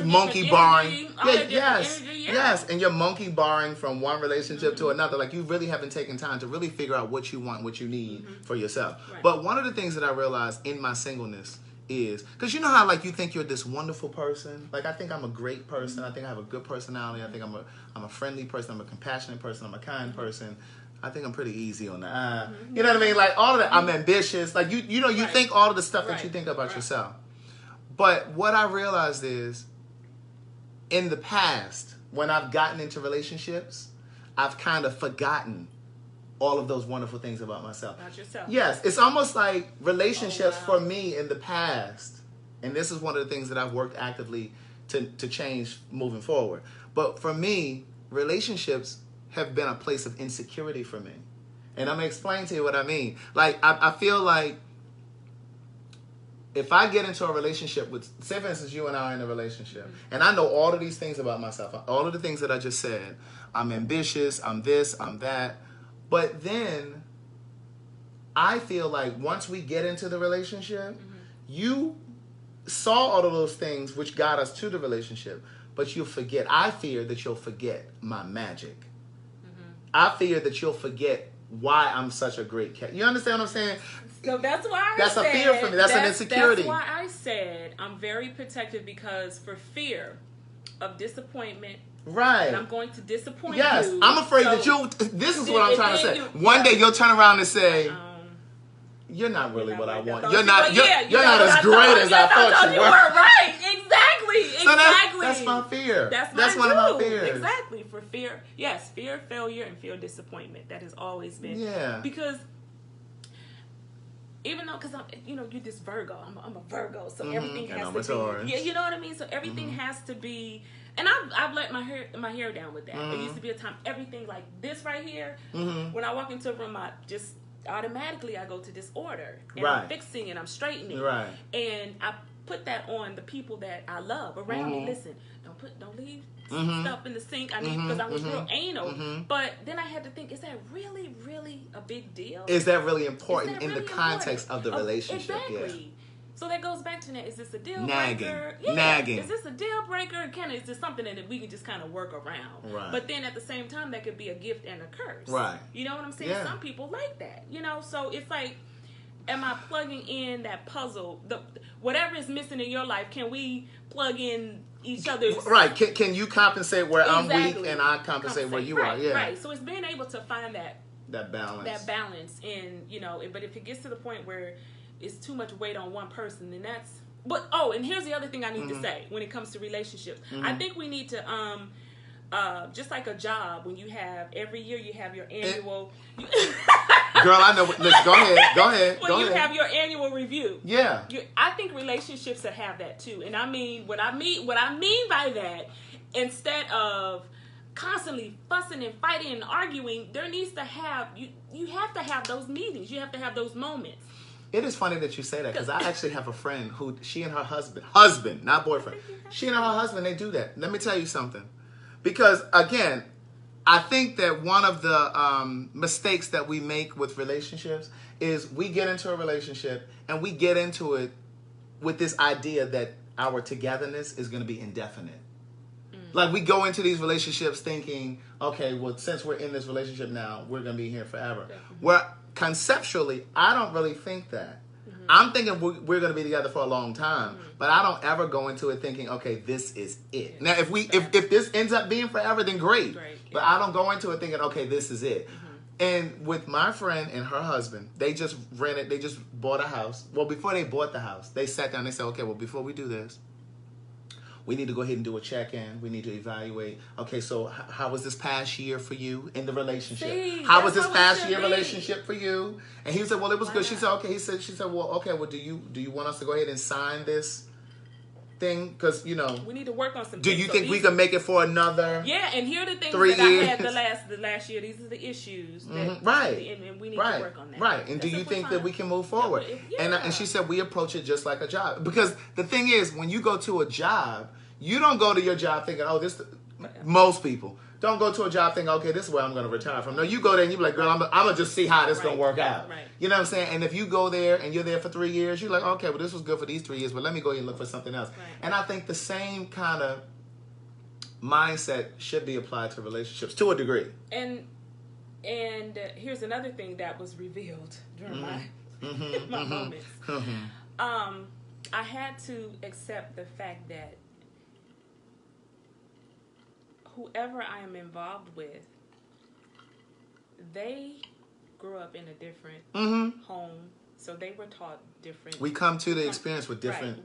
monkey barring. Yes, and you're monkey barring from one relationship to another. Like, you really haven't taken time to really figure out what you want, what you need for yourself. Right. But one of the things that I realized in my singleness is, because you know how like you think you're this wonderful person. Like, I think I'm a great person. I think I have a good personality. I think I'm a friendly person. I'm a compassionate person. I'm a kind person. I think I'm pretty easy on the eye. You know what I mean? Like, all of that. I'm ambitious. Like, you think all of the stuff that you think about yourself. But what I realized is, in the past, when I've gotten into relationships, I've kind of forgotten all of those wonderful things about myself. About yourself. Yes, it's almost like relationships for me in the past, and this is one of the things that I've worked actively to change moving forward. But for me, relationships have been a place of insecurity for me. And I'm going to explain to you what I mean. Like, I feel like if I get into a relationship with, say for instance, you and I are in a relationship, and I know all of these things about myself, all of the things that I just said, I'm ambitious, I'm this, I'm that, but then I feel like once we get into the relationship, you saw all of those things which got us to the relationship, but you'll forget. I fear that you'll forget my magic. I fear that you'll forget why I'm such a great cat. You understand what I'm saying? So that's why that's a fear for me. That's an insecurity. That's why I said I'm very protective, because for fear of disappointment, right? And I'm going to disappoint you. Yes, I'm afraid that you. This is what I'm trying to say. One day you'll turn around and say, "You're not really what I want. You're not. You're not as great as I thought you were." Right? Exactly. So that's my fear. That's one of my fears. Exactly. For fear, yes, fear of failure and fear of disappointment. That has always been. Yeah. Because even though, because you're this Virgo. I'm a Virgo, so everything has to be. Yeah, you know what I mean. So everything has to be. And I've let my hair down with that. There used to be a time everything like this right here. When I walk into a room, I just automatically I go to this order, and I'm fixing and I'm straightening, and I put that on the people that I love around me. Listen, don't leave stuff in the sink. I need, because I was real anal. But then I had to think: is that really, really a big deal? Is that really important in the context of the relationship? Exactly. Yeah. So that goes back to that. Is this a deal breaker? Nagging. Is this a deal breaker? Is this something that we can just kind of work around? Right. But then at the same time, that could be a gift and a curse. Right. You know what I'm saying? Yeah. Some people like that. So it's like, am I plugging in that puzzle? Whatever is missing in your life, can we plug in each other's? Right. Can you compensate where I'm weak and I compensate where you are? Yeah. Right. So it's being able to find that balance. That balance in, but if it gets to the point where it's too much weight on one person, then that's. But and here's the other thing I need to say when it comes to relationships. I think we need to just like a job, when you have every year you have your annual. Girl, I know. Listen, go ahead. When you have your annual review. Yeah. I think relationships should have that too, and I mean what I mean by that, instead of constantly fussing and fighting and arguing, there needs to have you have to have those meetings. You have to have those moments. It is funny that you say that, because I actually have a friend who, she and her husband, not boyfriend, she and her husband, they do that. Let me tell you something. Because, again, I think that one of the mistakes that we make with relationships is we get into a relationship and we get into it with this idea that our togetherness is going to be indefinite. Like, we go into these relationships thinking, okay, well, since we're in this relationship now, we're going to be here forever. Where conceptually, I don't really think that. I'm thinking we're going to be together for a long time, but I don't ever go into it thinking, okay, this is it. Now, if this ends up being forever, then great. But I don't go into it thinking, okay, this is it. And with my friend and her husband, they just bought a house. Well, before they bought the house, they sat down and they said, okay, well, before we do this, we need to go ahead and do a check-in. We need to evaluate. Okay, so how was this past year for you in the relationship? How was this past year relationship for you? And he said, well, it was good. She said, okay. She said, well, okay. Well, do you want us to go ahead and sign this thing? Because we need to work on some. Do you think we can make it for another? Yeah, and here are the things that I had the last year. These are the issues. That, right. And we need to work on that. Right. And do you think that we can move forward? And she said we approach it just like a job. Because the thing is, when you go to a job, you don't go to your job thinking, most people don't go to a job thinking, okay, this is where I'm going to retire from. No, you go there and you're like, girl, I'm going to just see how this is going to work out. Right. You know what I'm saying? And if you go there and you're there for 3 years, you're like, okay, well, this was good for these 3 years, but let me go and look for something else. Right. And I think the same kind of mindset should be applied to relationships to a degree. And here's another thing that was revealed during my moments. I had to accept the fact that whoever I am involved with, they grew up in a different home, so they were taught different. We come to the experience with different,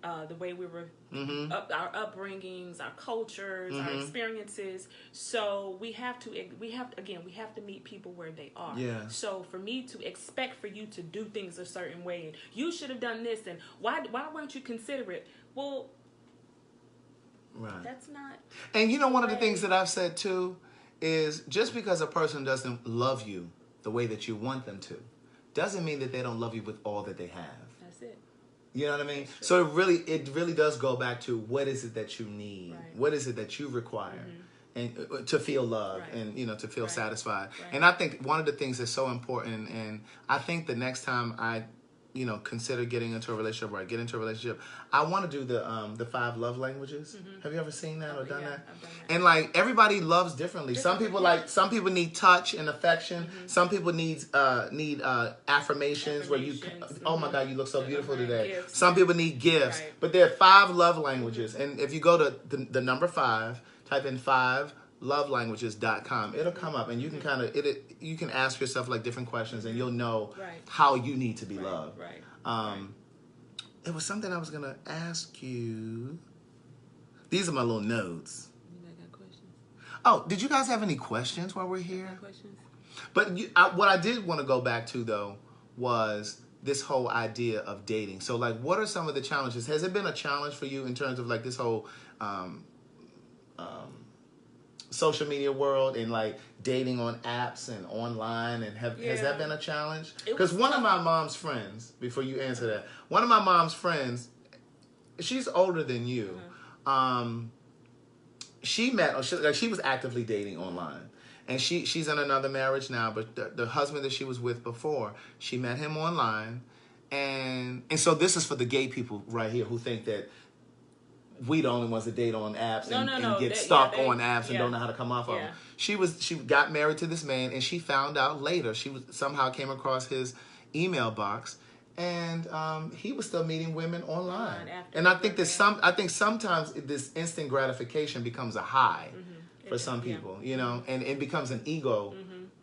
the way we were, our upbringings, our cultures, our experiences. So we have to meet people where they are. Yeah. So for me to expect for you to do things a certain way, and you should have done this, and why weren't you considerate? Well. Right. That's not. And one of the things that I've said too is just because a person doesn't love you the way that you want them to, doesn't mean that they don't love you with all that they have. That's it. You know what I mean? So it really does go back to what is it that you need? Right. What is it that you require? And to feel love and, to feel satisfied. Right. And I think one of the things that's so important, and I think the next time I, consider getting into a relationship or I get into a relationship, I want to do the 5 love languages. Have you ever seen that or done that? I've done that. And like everybody loves differently. Some people some people need touch and affection. Some people need affirmations where you, oh my God, you look so beautiful today. Gifts. Some people need gifts. Right. But there are 5 love languages. And if you go to the number 5, type in 5lovelanguages.com, it'll come up and you can you can ask yourself like different questions and you'll know how you need to be loved. Right. It was something I was gonna ask you. These are my little notes. You got questions? Oh, did you guys have any questions while we're here? Questions? But what I did want to go back to though was this whole idea of dating. So like, what are some of the challenges? Has it been a challenge for you in terms of like this whole social media world and like dating on apps and online, and has that been a challenge? Because one of my mom's friends, before you answer that, one of my mom's friends, she's older than you. She was actively dating online, and she's in another marriage now, but the husband that she was with before, she met him online, and so this is for the gay people right here who think that we the only ones that date on apps and get stuck on apps and don't know how to come off of them. She got married to this man, and she found out later, somehow came across his email box, and he was still meeting women online. And I think sometimes this instant gratification becomes a high for some people, and it becomes an ego.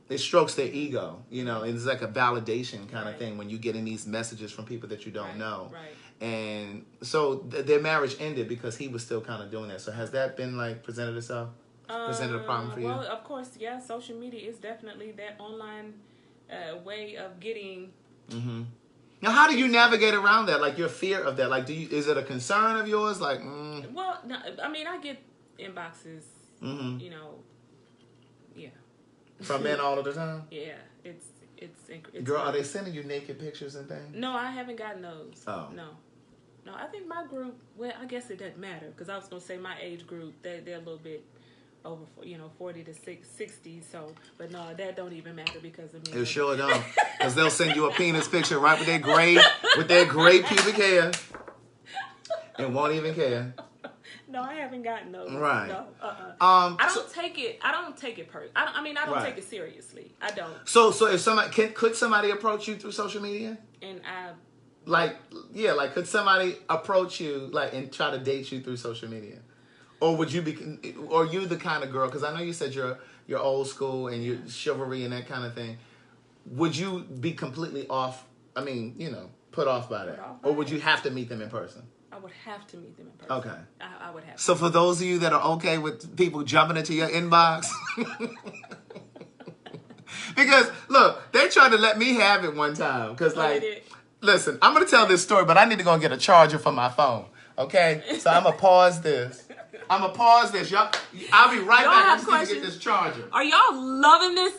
It strokes their ego, and it's like a validation kind of thing when you getting these messages from people that you don't know. Right. And so their marriage ended because he was still kind of doing that. So has that been like presented itself? Presented a problem for you? Well, of course, yeah. Social media is definitely that online way of getting. Now, how do you navigate around that? Like your fear of that? Like, is it a concern of yours? Like, Well, no, I mean, I get inboxes. Yeah. From men all of the time? Yeah, it's Girl, are they sending you naked pictures and things? No, I haven't gotten those. Oh. No, I think my group, well, I guess it doesn't matter, because I was going to say my age group, they're a little bit over, 40 to 60, so, but no, that don't even matter because of me. It sure don't, because they'll send you a penis picture right with their gray pubic hair, and won't even care. No, I haven't gotten those. Right. No. I don't take it. I don't take it I don't take it seriously. I don't. So if somebody could somebody approach you through social media? And could somebody approach you and try to date you through social media, or would you or you the kind of girl? Because I know you said you're old school and you're chivalry and that kind of thing. Would you be completely off? Put off by that, or would you have to meet them in person? I would have to meet them in person. Okay. I would have to. So for those of you that are okay with people jumping into your inbox, because look, they tried to let me have it one time. Because listen, I'm gonna tell this story, but I need to go and get a charger for my phone. Okay, so I'm gonna pause this. Y'all, I'll be right back. I need to get this charger. Are y'all loving this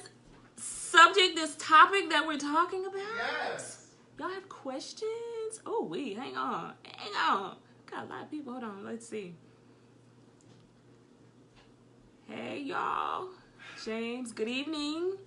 subject, this topic that we're talking about? Yes. Y'all have questions? Oh, hang on. Got a lot of people. Hold on, let's see. Hey, y'all. James, good evening.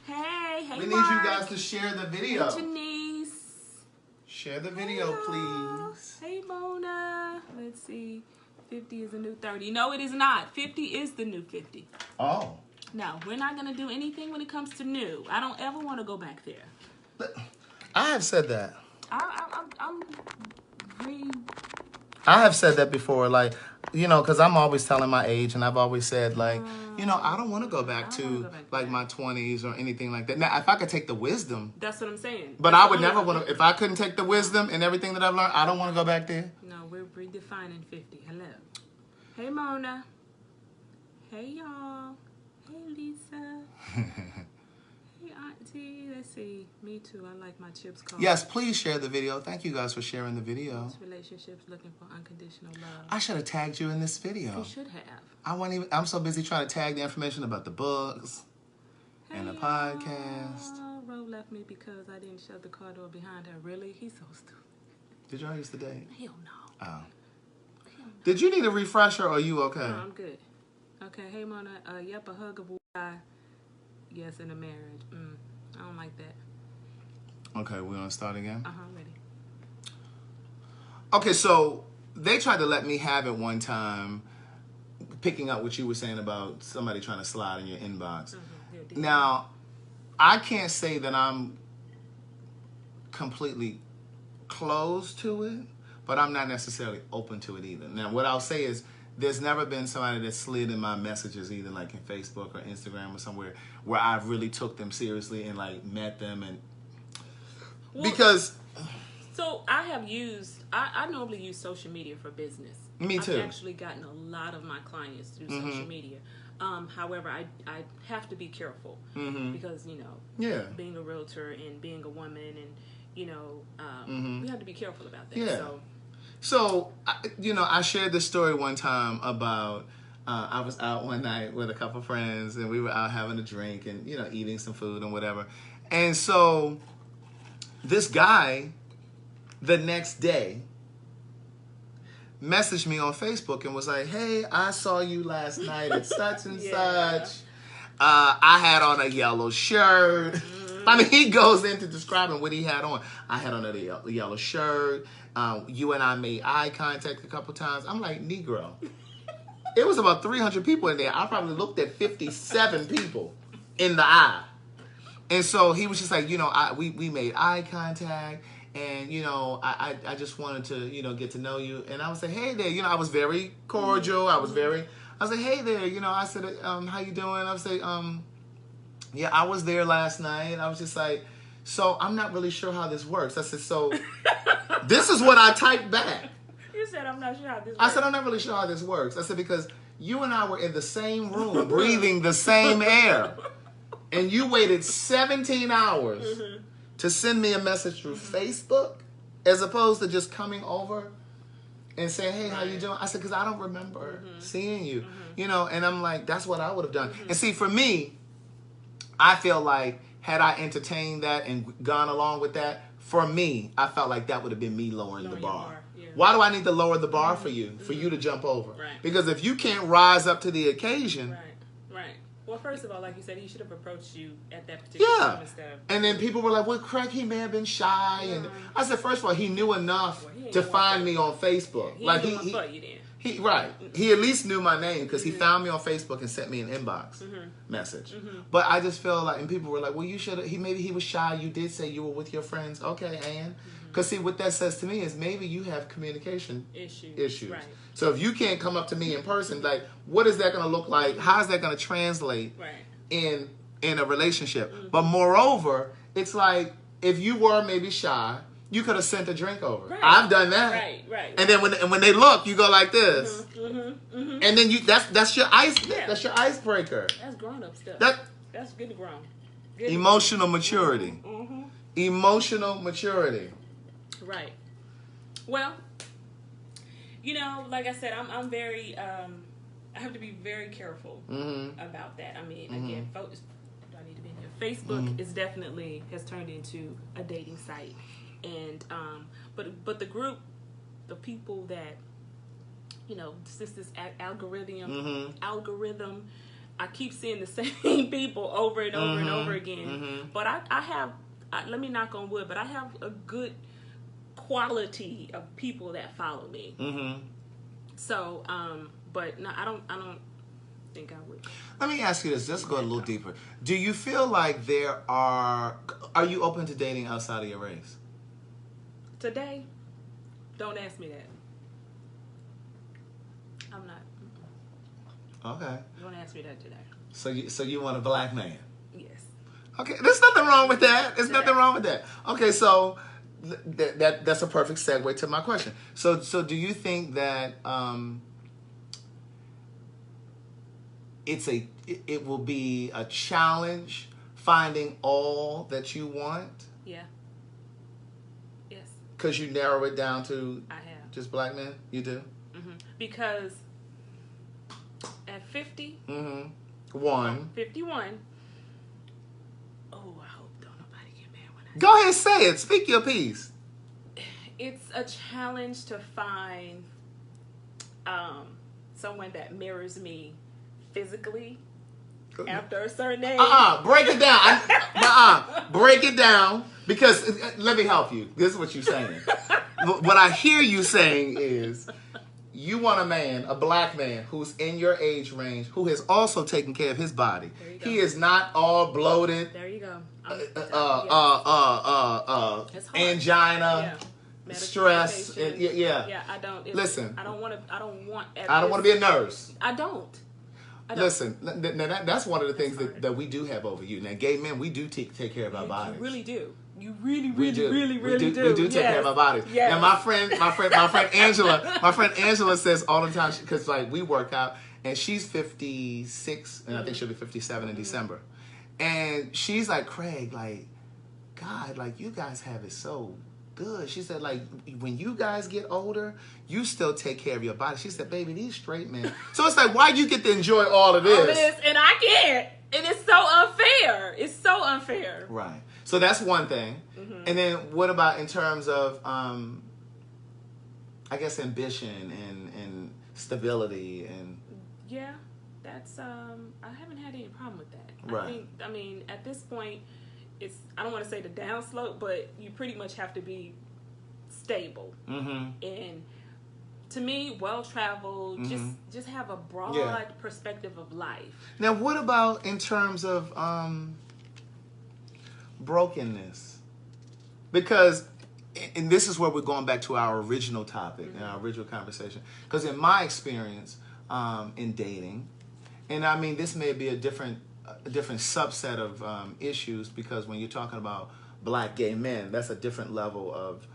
Hey, we need Mark. you guys to share the video. Hey, Janice. Share the video, please. Hey, Mona. Let's see. 50 is the new 30. No, it is not. 50 is the new 50. Oh. No, we're not going to do anything when it comes to new. I don't ever want to go back there. I have said that. I'm I have said that before, because I'm always telling my age, and I've always said, I don't want to go back to my 20s or anything like that. Now, if I could take the wisdom. That's what I'm saying. But I would never want to, if I couldn't take the wisdom and everything that I've learned, I don't want to go back there. No, we're redefining 50. Hello. Hey, Mona. Hey, y'all. Hey, Lisa. Hey, Auntie. Let's see. Me too. I like my chips cold. Yes, please share the video. Thank you guys for sharing the video. Relationships looking for unconditional love. I should have tagged you in this video. You should have. I'm so busy trying to tag the information about the books. and the podcast. Ro left me because I didn't shut the car door behind her. Really? He's so stupid. Did y'all used to date? Hell no. Oh. Hell no. Did you need a refresher or are you okay? No, I'm good. Okay, hey Mona. Yep, a hug of a yes in a marriage. I don't like that. Okay, we're gonna start again? Ready. Okay, so they tried to let me have it one time, picking up what you were saying about somebody trying to slide in your inbox. Now, I can't say that I'm completely closed to it, but I'm not necessarily open to it either. Now, what I'll say is there's never been somebody that slid in my messages, either like in Facebook or Instagram or somewhere, where I really took them seriously and like met them and because. So I normally use social media for business. Me too. I've actually gotten a lot of my clients through social media. However, I have to be careful because, being a realtor and being a woman and, we have to be careful about that. Yeah. So, I shared this story one time about I was out one night with a couple friends and we were out having a drink and, eating some food and whatever. And so this guy the next day messaged me on Facebook and was like, hey, I saw you last night at such and such. I had on a yellow shirt. I mean, he goes into describing what he had on. I had on a yellow shirt. You and I made eye contact a couple times. I'm like, Negro. It was about 300 people in there. I probably looked at 57 people in the eye. And so he was just like, we made eye contact. And, I just wanted to, get to know you. And I would say, hey there. I was very cordial. I was like, hey there. I said, how you doing? I would say, yeah, I was there last night. I was just like, so I'm not really sure how this works. I said, so this is what I typed back. You said, I'm not sure how this works. I said, I'm not really sure how this works. I said, because you and I were in the same room, breathing the same air. And you waited 17 hours to send me a message through Facebook as opposed to just coming over and saying, hey, how you doing? I said, because I don't remember seeing you. And I'm like, that's what I would have done. And see, for me, I feel like had I entertained that and gone along with that, for me, I felt like that would have been me lowering the bar. Yeah. Why do I need to lower the bar for you? For you to jump over? Right. Because if you can't rise up to the occasion. Right. Well, first of all, like you said, he should have approached you at that particular time instead of... And then people were like, well, Craig, he may have been shy. And I said, first of all, he knew enough to find me on Facebook. He like he you then. He at least knew my name because he found me on Facebook and sent me an inbox message. But I just feel like, and people were like, well, you should have, maybe he was shy. You did say you were with your friends. Okay, Ann. Because see, what that says to me is maybe you have communication issues. Right. So if you can't come up to me in person, like, what is that going to look like? How is that going to translate in a relationship? But moreover, it's like, if you were maybe shy, you could have sent a drink over. Right. I've done that. Right. And then when they look, you go like this. And then that's your ice. Yeah. That's your icebreaker. That's grown up stuff. That's good grown. Emotional maturity. Emotional maturity. Right. Well, like I said, I'm very. I have to be very careful about that. I mean, again, folks. Do I need to be in here? Facebook is definitely has turned into a dating site. And but the group, the people that since this algorithm, I keep seeing the same people over and over and over again. But I have, let me knock on wood, but I have a good quality of people that follow me. So, but no, I don't think I would. Let me ask you this. Let's go a little deeper. Do you feel like are you open to dating outside of your race? Today, don't ask me that. I'm not. Okay. Don't ask me that today. So you want a black man? Yes. Okay, there's nothing wrong with that. There's nothing wrong with that. Okay, so that's a perfect segue to my question. So do you think that it will be a challenge finding all that you want? Yeah. Yes. Because you narrow it down to I have just black men? You do? Because at 50, 51, Oh, I hope don't nobody get mad when I Go ahead, say it. Speak your piece. It's a challenge to find someone that mirrors me physically after a certain age. Break it down. Break it down. Because, let me help you. This is what you're saying. What I hear you saying is, you want a man, a black man, who's in your age range, who has also taken care of his body. He is not all bloated. There you go. Angina. Yeah. Stress. Yeah, I don't. Listen. I don't want to. I don't want to be a nurse. I don't. Listen, that's one of the things that we do have over you. Now, gay men, we do take care of our bodies. You really do. You really do. We do take care of our bodies. Yes. Now, my friend Angela says all the time, because like we work out, and she's 56, and I think she'll be 57 in December, and she's like, Craig, like, God, like you guys have it so good. She said, like, when you guys get older, you still take care of your body. She said, baby, these straight men. So it's like, why you get to enjoy all of this? And I can't. And it's so unfair. It's so unfair. Right. So that's one thing. Mm-hmm. And then what about in terms of, I guess, ambition and stability and... Yeah, that's, I haven't had any problem with that. Right. I mean, at this point, it's, I don't want to say the downslope, but you pretty much have to be stable. Mm-hmm. And to me, well-traveled, just have a broad perspective of life. Now, what about in terms of brokenness? Because, and this is where we're going back to our original topic and our original conversation. Because in my experience in dating, and I mean, this may be a different subset of issues, because when you're talking about black gay men, that's a different level of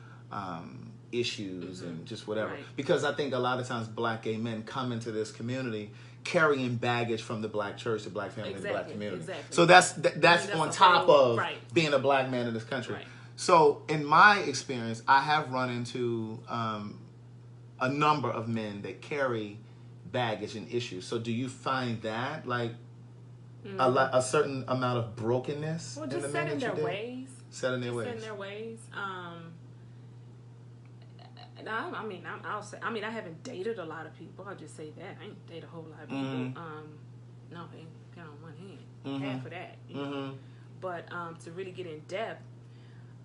issues and just whatever. Right. Because I think a lot of times black gay men come into this community carrying baggage from the black church, the black family, the black community. Exactly. So that's on top of being a black man in this country. Right. So in my experience, I have run into a number of men that carry baggage and issues. So do you find that like a certain amount of brokenness in the men that you date? Set in their ways. I haven't dated a lot of people. I'll just say that. I ain't dated a whole lot of people. No, I ain't count on one hand. Half of that. You know? But to really get in depth,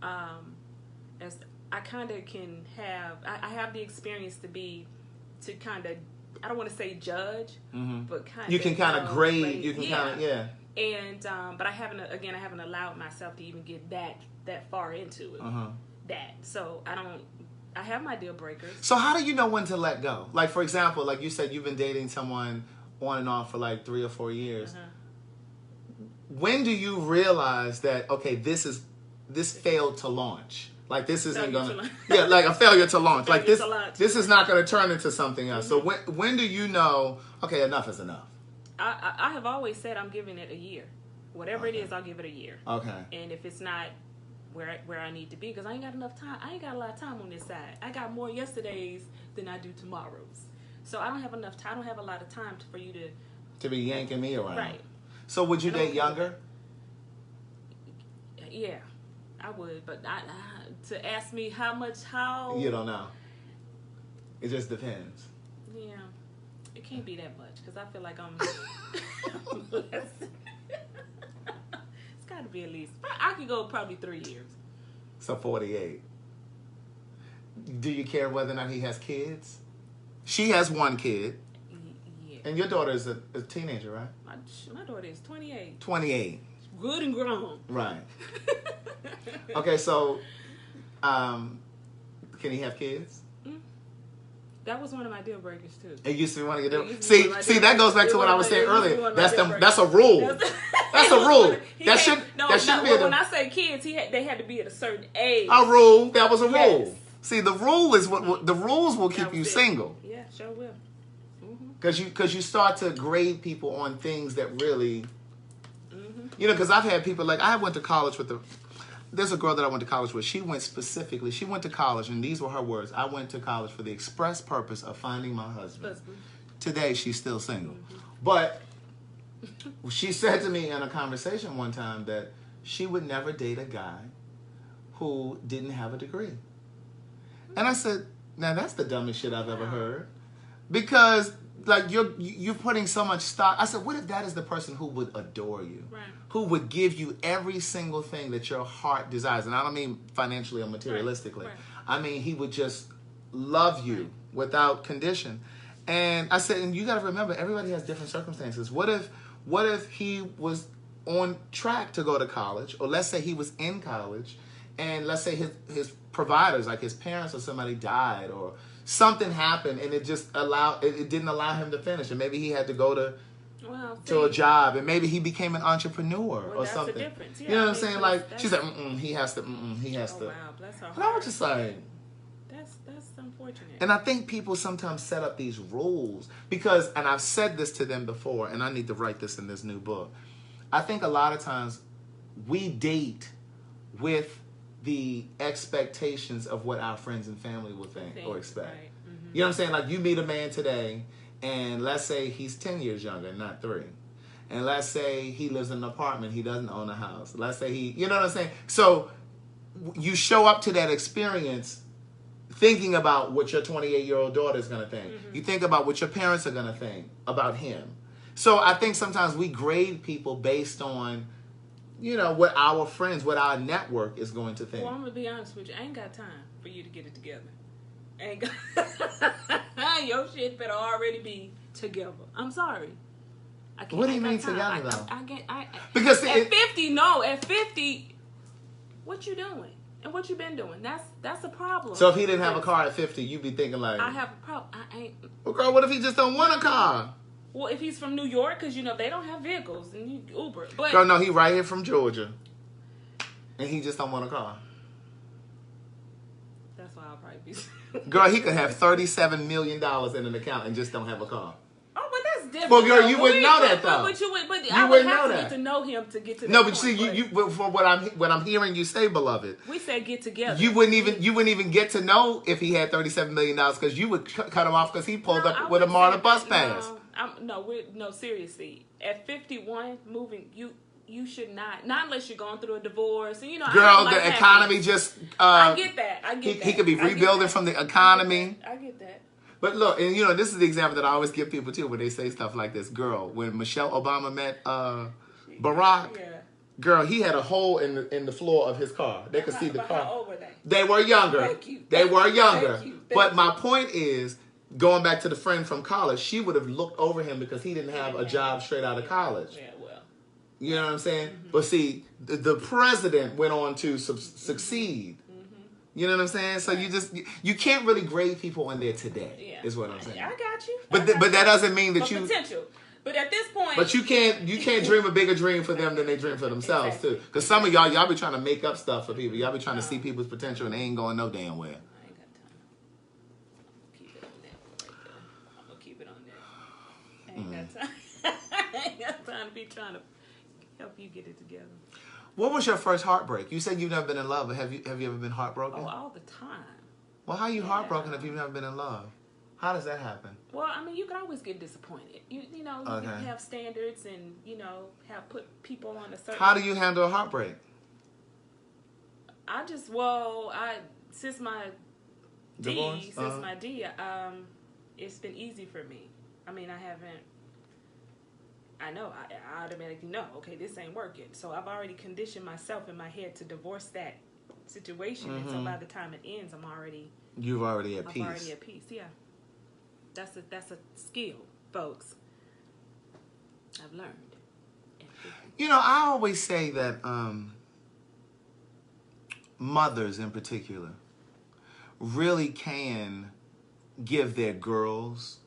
as I kind of can have, I have the experience to kind of, I don't want to say judge, but kind of. You can kind of grade. You can kind of, And but I haven't allowed myself to even get that far into it. So I have my deal breakers. So how do you know when to let go? Like, for example, like you said, you've been dating someone on and off for like 3 or 4 years. When do you realize that, okay, this failed to launch? Like, this isn't gonna, like a failure to launch. Like this is not gonna turn into something else. So when do you know, okay, enough is enough? I have always said I'm giving it a year. Whatever it is, I'll give it a year. Okay. And if it's not where I need to be, because I ain't got enough time. I ain't got a lot of time on this side. I got more yesterdays than I do tomorrows. So I don't have enough time. I don't have a lot of time for you to be yanking me around. Right. So would you date younger? Yeah, I would. But to ask me how... You don't know. It just depends. Yeah. It can't be that much, because I feel like I'm less. It's got to be at least... I could go probably 3 years. So 48. Do you care whether or not he has kids? She has 1 kid. Yeah. And your daughter is a teenager, right? My daughter is 28. 28. Good and grown. Right. Okay, so can he have kids? That was one of my deal breakers too. It used to be one of your deal breakers. See, that goes back to what I was saying earlier. That's a rule. That's a rule. That should be. When I say kids, they had to be at a certain age. A rule. That was a rule. See, the rule is what the rules will keep you single. Yeah, sure will. Because you start to grade people on things that really, because I've had people like I went to college with there's a girl that I went to college with. She went to college, and these were her words. I went to college for the express purpose of finding my husband. Today, she's still single. But she said to me in a conversation one time that she would never date a guy who didn't have a degree. And I said, now that's the dumbest shit I've ever heard. Because like you're putting so much stock. I said, what if that is the person who would adore you? Right. Who would give you every single thing that your heart desires? And I don't mean financially or materialistically. Right. I mean, he would just love you without condition. And I said, and you got to remember, everybody has different circumstances. What if he was on track to go to college, or let's say he was in college, and let's say his providers, like his parents or somebody, died, or something happened, and it didn't allow him to finish, and maybe he had to go to a job, and maybe he became an entrepreneur or that's something. The difference. Yeah, you know what I'm saying? Like she said, he has to. Wow, bless her heart. And I was just like, that's unfortunate. and I think people sometimes set up these rules because, and I've said this to them before, and I need to write this in this new book. I think a lot of times we date with the expectations of what our friends and family will think or expect. Right. Mm-hmm. You know what I'm saying? Like you meet a man today, and let's say he's 10 years younger, not 3. And let's say he lives in an apartment, he doesn't own a house. Let's say you know what I'm saying? So you show up to that experience thinking about what your 28-year-old daughter is going to think. Mm-hmm. You think about what your parents are going to think about him. So I think sometimes we grade people based on, you know, what our friends, what our network is going to think. Well, I'm going to be honest with you. I ain't got time for you to get it together. Your shit better already be together. I'm sorry. I can't. What do you mean together, though? Because at 50, at 50, what you doing? And what you been doing? That's a problem. So if he didn't have a car at 50, you'd be thinking like, I have a problem. I ain't. Well, girl, what if he just don't want a car? Well, if he's from New York, because, you know, they don't have vehicles and you Uber. But girl, no, he right here from Georgia. And he just don't want a car. That's why I'll probably be... Girl, he could have $37 million in an account and just don't have a car. Oh, but that's different. Well, girl, you wouldn't know that, though. But I would have to get to know him to get to that No, but point, see, for what I'm hearing you say, beloved. We said get together. You wouldn't even get to know if he had $37 million because you would cut him off because he pulled up with a MARTA bus pass. No, seriously. At 51, moving, you should not unless you're going through a divorce. And, you know, girl, the economy just... I get that. He could be rebuilding from the economy. I get that. But look, and you know, this is the example that I always give people too when they say stuff like this. Girl, when Michelle Obama met Barack, girl, he had a hole in the floor of his car. They could see the car. How old were they? They were younger. Thank you. They were younger. Thank you. But my point is, going back to the friend from college, she would have looked over him because he didn't have a job straight out of college. Yeah, well. You know what I'm saying? Mm-hmm. But see, the president went on to succeed. You know what I'm saying? So you can't really grade people on their today. Is what I'm saying. I got you. But that doesn't mean that you potential. But at this point, but you can't dream a bigger dream for them than they dream for themselves too. Because some of y'all be trying to make up stuff for people. Y'all be trying to see people's potential and they ain't going no damn where. I ain't got time. Keep it on that right there. I'm gonna keep it on that. I ain't got time. I ain't got time to be trying to help you get it together. What was your first heartbreak? You said you've never been in love, but have you ever been heartbroken? Oh, all the time. Well, how are you heartbroken if you've never been in love? How does that happen? Well, I mean, you can always get disappointed. You know, you can have standards and, you know, put people on a certain... How do you handle a heartbreak? Since my divorce? It's been easy for me. I mean, I know, I automatically know, okay, this ain't working. So I've already conditioned myself in my head to divorce that situation. Mm-hmm. And so by the time it ends, You're already at peace. I'm already at peace, yeah. That's a skill, folks. I've learned. You know, I always say that mothers in particular really can give their girls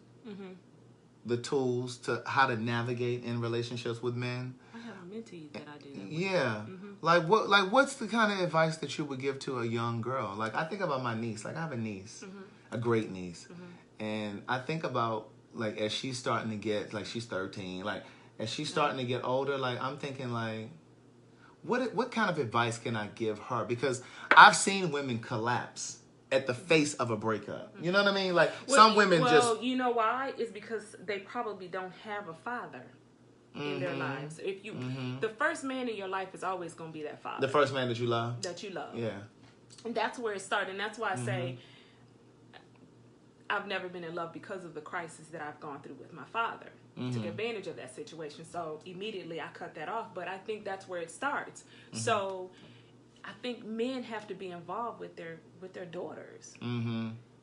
the tools to how to navigate in relationships with men. I have a mentee that I do that with. Yeah. What's the kind of advice that you would give to a young girl? Like, I think about my niece. Like, I have a niece, a great niece. And I think about, like, as she's starting to get, like, she's 13, like, as she's starting to get older, like, I'm thinking, like, what kind of advice can I give her? Because I've seen women collapse at the face of a breakup. You know what I mean? Like, some women just... Well, you know why? It's because they probably don't have a father in their lives. If you, the first man in your life is always going to be that father. The first man that you love. Yeah. And that's where it started. And that's why I say I've never been in love because of the crisis that I've gone through with my father. Took advantage of that situation. So immediately I cut that off. But I think that's where it starts. So I think men have to be involved with their daughters.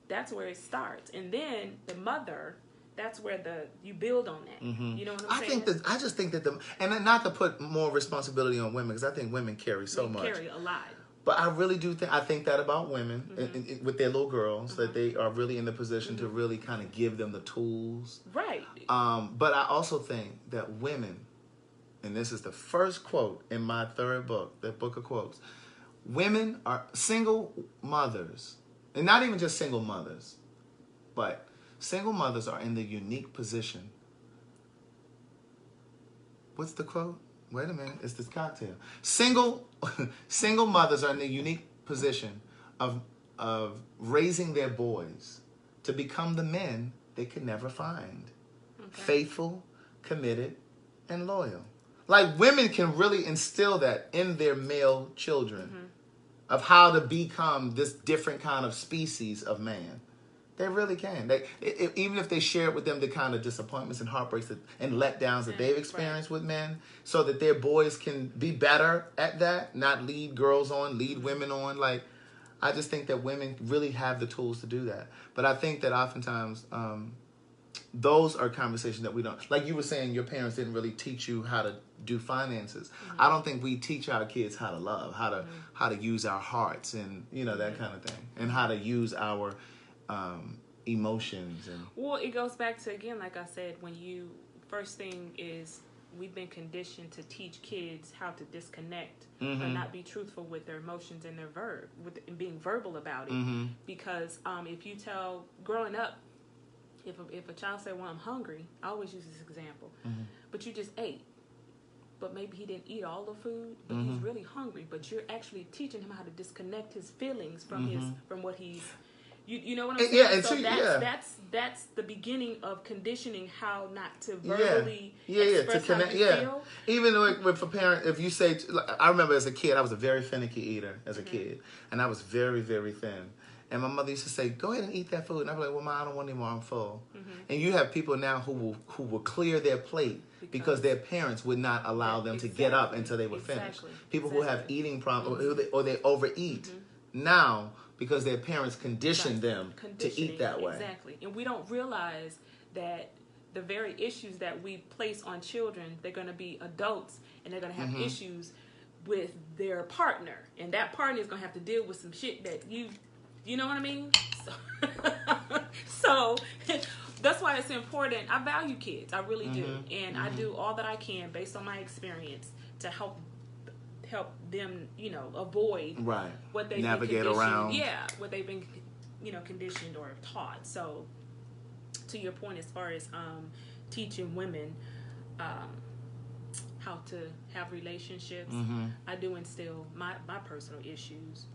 That's where it starts. And then the mother, that's where you build on that. You know what I'm saying? I just think that and not to put more responsibility on women, because I think women carry so much. Carry a lot. But I really do think, I think that about women with their little girls, that they are really in the position to really kind of give them the tools. Right. But I also think that women, and this is the first quote in my third book, the book of quotes, women are single mothers, and not even just single mothers, but single mothers are in the unique position. What's the quote? Wait a minute, it's this cocktail. Single mothers are in the unique position of raising their boys to become the men they could never find. Faithful, committed, and loyal. Like, women can really instill that in their male children of how to become this different kind of species of man. They really can. Even if they share it with them, the kind of disappointments and heartbreaks and letdowns that they've experienced with men, so that their boys can be better at that, not lead girls on, lead women on. Like, I just think that women really have the tools to do that. But I think that oftentimes those are conversations that we don't. Like you were saying, your parents didn't really teach you how to do finances. I don't think we teach our kids how to love, how to use our hearts, and that kind of thing, and how to use our emotions. And well, it goes back to, again, like I said, first thing is we've been conditioned to teach kids how to disconnect or not be truthful with their emotions and and being verbal about it. Because if you tell, growing up, if a child say, well, I'm hungry, I always use this example, but you just ate. But maybe he didn't eat all the food, but he's really hungry. But you're actually teaching him how to disconnect his feelings from what he's. You know what I'm saying? So that's the beginning of conditioning how not to verbally express how you feel. Even with a parent, if you say, I remember as a kid, I was a very finicky eater as a kid, and I was very, very thin. And my mother used to say, "Go ahead and eat that food," and I'd be like, "Well, Mom, I don't want any more. I'm full." And you have people now who will clear their plate because their parents would not allow them to get up until they were finished. People who have eating problems or they overeat now, because their parents conditioned them to eat that way. Exactly. And we don't realize that the very issues that we place on children, they're going to be adults, and they're going to have issues with their partner. And that partner is going to have to deal with some shit that you know what I mean? So that's why it's important. I value kids. I really do. And I do all that I can based on my experience to help them, avoid what they've navigate been around. Yeah, what they've been, conditioned or taught. So, to your point, as far as teaching women how to have relationships, I do instill my personal issues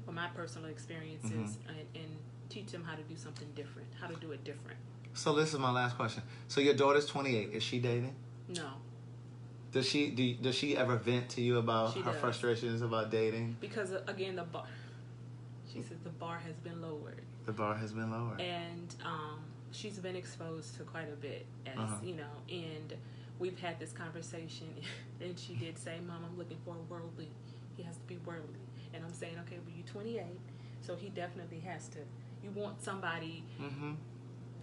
or my personal experiences and teach them how to do something different, how to do it different. So this is my last question. So your daughter's 28. Is she dating? No. Does she ever vent to you about her frustrations about dating? Because again, she says the bar has been lowered. The bar has been lowered. And she's been exposed to quite a bit, as and we've had this conversation, and she did say, "Mom, I'm looking for a worldly. He has to be worldly." And I'm saying, okay, well, you're 28, so he definitely has to. You want somebody,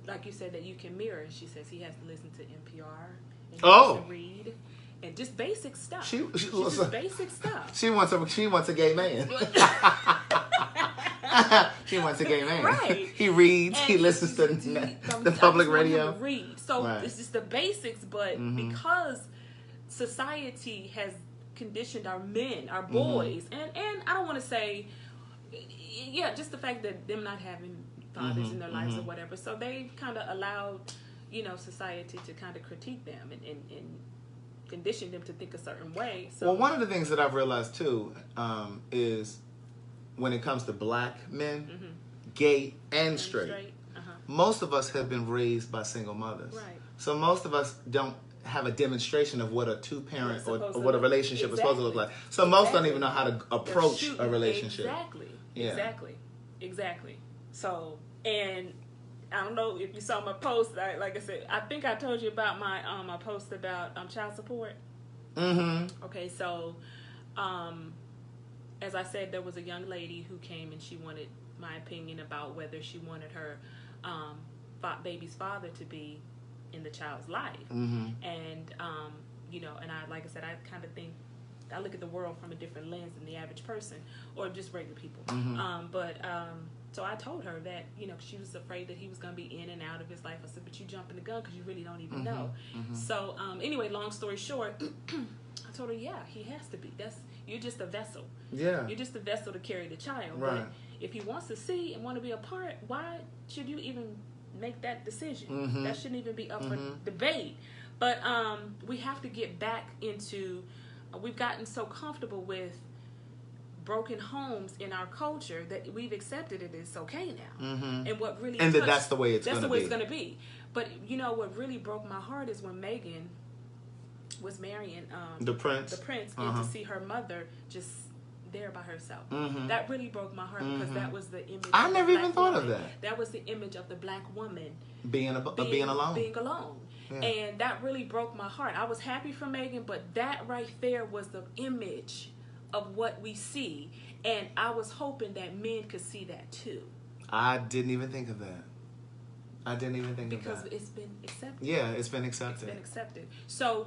like you said, that you can mirror. She says he has to listen to NPR and he has to read. And just basic stuff. Just basic stuff. She wants a gay man. She wants a gay man. Right. He reads. And he listens to the public radio. Read. So it's just the basics, but because society has conditioned our men, our boys, and I don't want to say, just the fact that them not having fathers in their lives or whatever. So they've kind of allowed, society to kind of critique them and condition them to think a certain way. So, well, one of the things that I've realized too is when it comes to black men, gay and straight, most of us have been raised by single mothers. Right. So most of us don't have a demonstration of what a two-parent or what a look. relationship Exactly. is supposed to look like. So most don't even know how to approach a relationship. Exactly. So, and I don't know if you saw my post. Like I said, I think I told you about my post about child support. Mm-hmm. Okay, so as I said, there was a young lady who came and she wanted my opinion about whether she wanted her baby's father to be in the child's life. Mm-hmm. And and like I said, I kind of think I look at the world from a different lens than the average person or just regular people. Mm-hmm. So I told her that, she was afraid that he was going to be in and out of his life. I said, but you jumping the gun because you really don't even Mm-hmm. know. Mm-hmm. So anyway, long story short, I told her, yeah, he has to be. You're just a vessel. Yeah. You're just a vessel to carry the child. Right. But if he wants to see and want to be a part, why should you even make that decision? Mm-hmm. That shouldn't even be up Mm-hmm. for debate. But we have to get back into, we've gotten so comfortable with broken homes in our culture that we've accepted it's okay now. Mm-hmm. And what really that's the way it's going to be. But what really broke my heart is when Megan was marrying the prince, and to see her mother just there by herself. Mm-hmm. That really broke my heart because that was the image. I never even thought of that. That was the image of the black woman being alone. Being alone. Yeah. And that really broke my heart. I was happy for Megan, but that right there was the image of what we see. And I was hoping that men could see that too. I didn't even think of that. Because it's been accepted. Yeah, it's been accepted. So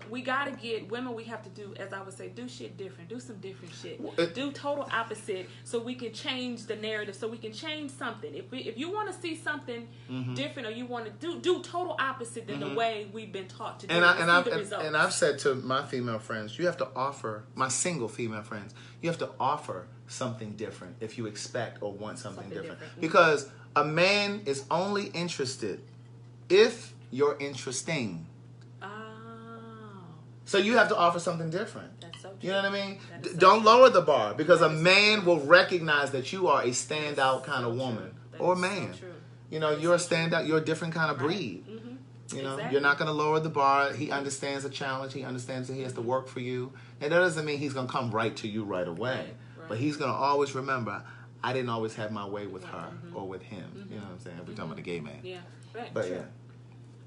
we gotta get women. We have to do, as I would say, do shit different. Do some different shit. Do total opposite, so we can change the narrative. So we can change something. If you want to see something different, or you want to do total opposite than the way we've been taught to do. And I've said to my female friends, you have to offer, my single female friends, you have to offer something different if you expect or want something different. Because a man is only interested if you're interesting. So you have to offer something different. That's so true. You know what I mean? Don't lower the bar, because a man will recognize that you are a standout kind of woman or man. So true. You're a standout. You're a different kind of breed. Right. Mm-hmm. Exactly. You're not going to lower the bar. He understands the challenge. He understands that he has to work for you. And that doesn't mean he's going to come right to you right away. Right. But he's going to always remember, I didn't always have my way with her or with him. You know what I'm saying? We're talking about a gay man. Yeah. Right. But true. yeah.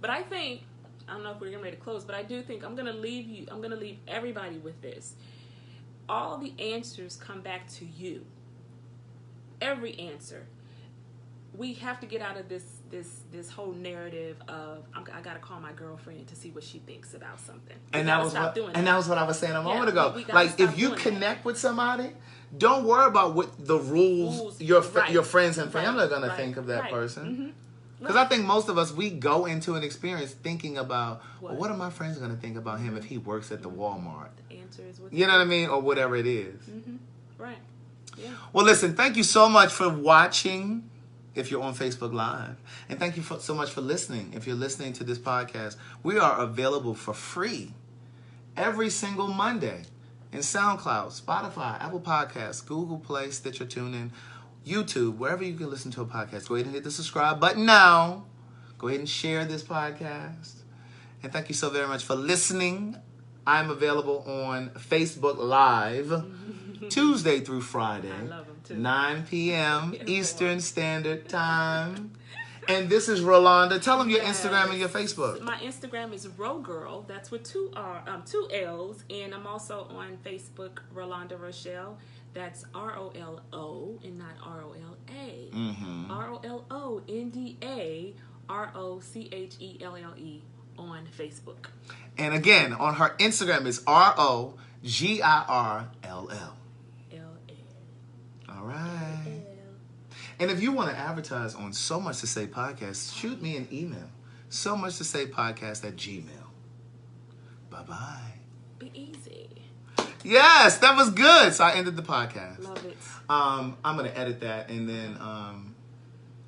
But I think, I don't know if we're getting ready to close, but I do think I'm going to leave everybody with this. All the answers come back to you. Every answer. We have to get out of this whole narrative of I got to call my girlfriend to see what she thinks about something. And that was what I was saying a moment ago. Like, if you connect with somebody, don't worry about what the rules your friends and family are going to think of that person. Mm-hmm. Because I think most of us, we go into an experience thinking about, what are my friends going to think about him if he works at the Walmart? The answer is you know what I mean? Or whatever it is. Mm-hmm. Right. Yeah. Well, listen, thank you so much for watching if you're on Facebook Live. And thank you so much for listening. If you're listening to this podcast, we are available for free every single Monday in SoundCloud, Spotify, Apple Podcasts, Google Play, Stitcher, TuneIn, YouTube, wherever you can listen to a podcast. Go ahead and hit the subscribe button now. Go ahead and share this podcast. And thank you so very much for listening. I'm available on Facebook Live Tuesday through Friday, 9 p.m. Eastern Standard Time. And this is Rolanda. Tell them your Instagram and your Facebook. My Instagram is RoGirl. That's with two L's. And I'm also on Facebook, Rolanda Rochelle. That's ROLO and not ROLA. Mm-hmm. ROLONDA on Facebook. And again, on her Instagram is ROGIRLL. All right. And if you want to advertise on So Much to Say Podcast, shoot me an email. So Much to Say Podcast @gmail. Bye-bye. Be easy. Yes, that was good. So I ended the podcast. Love it. I'm going to edit that, and then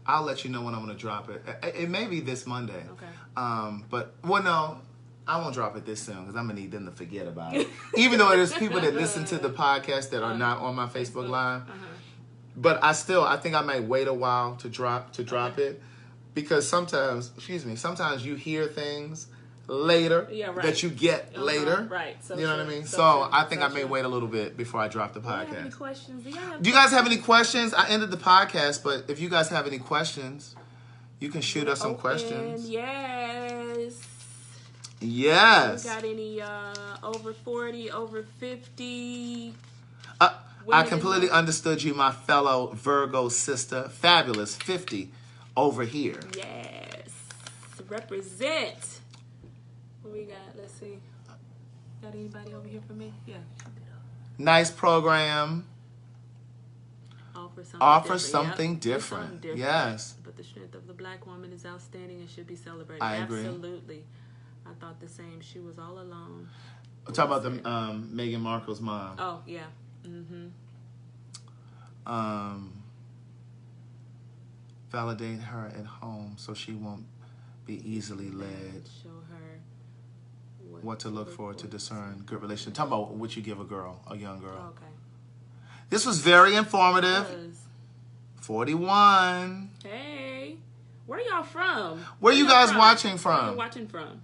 I'll let you know when I'm going to drop it. It may be this Monday. Okay. No, I won't drop it this soon because I'm going to need them to forget about it. Even though there's people that listen to the podcast that are not on my Facebook Live. But I think I might wait a while to drop it. because sometimes you hear things later that you get later. Right. So you know what I mean? So I think I may wait a little bit before I drop the podcast. Do you have any questions? Do you guys have any questions? I ended the podcast, but if you guys have any questions, you can shoot us some questions. Yes. Yes. We got any over 40, over 50? I completely understood you, my fellow Virgo sister. Fabulous. 50 over here. Yes. Represent. What we got? Let's see. Got anybody over here for me? Yeah. Nice program. Offer something different. Yes. But the strength of the black woman is outstanding and should be celebrated. I agree. Absolutely. I thought the same. She was all alone. I'm talking about the Meghan Markle's mom. Oh, yeah. Mm-hmm. Validate her at home so she won't be easily led. Show her what to look for to discern good relationship. Talking about what you give a young girl. Okay. This was very informative. 41. Hey, where y'all from? Where you guys watching from? Where you watching from?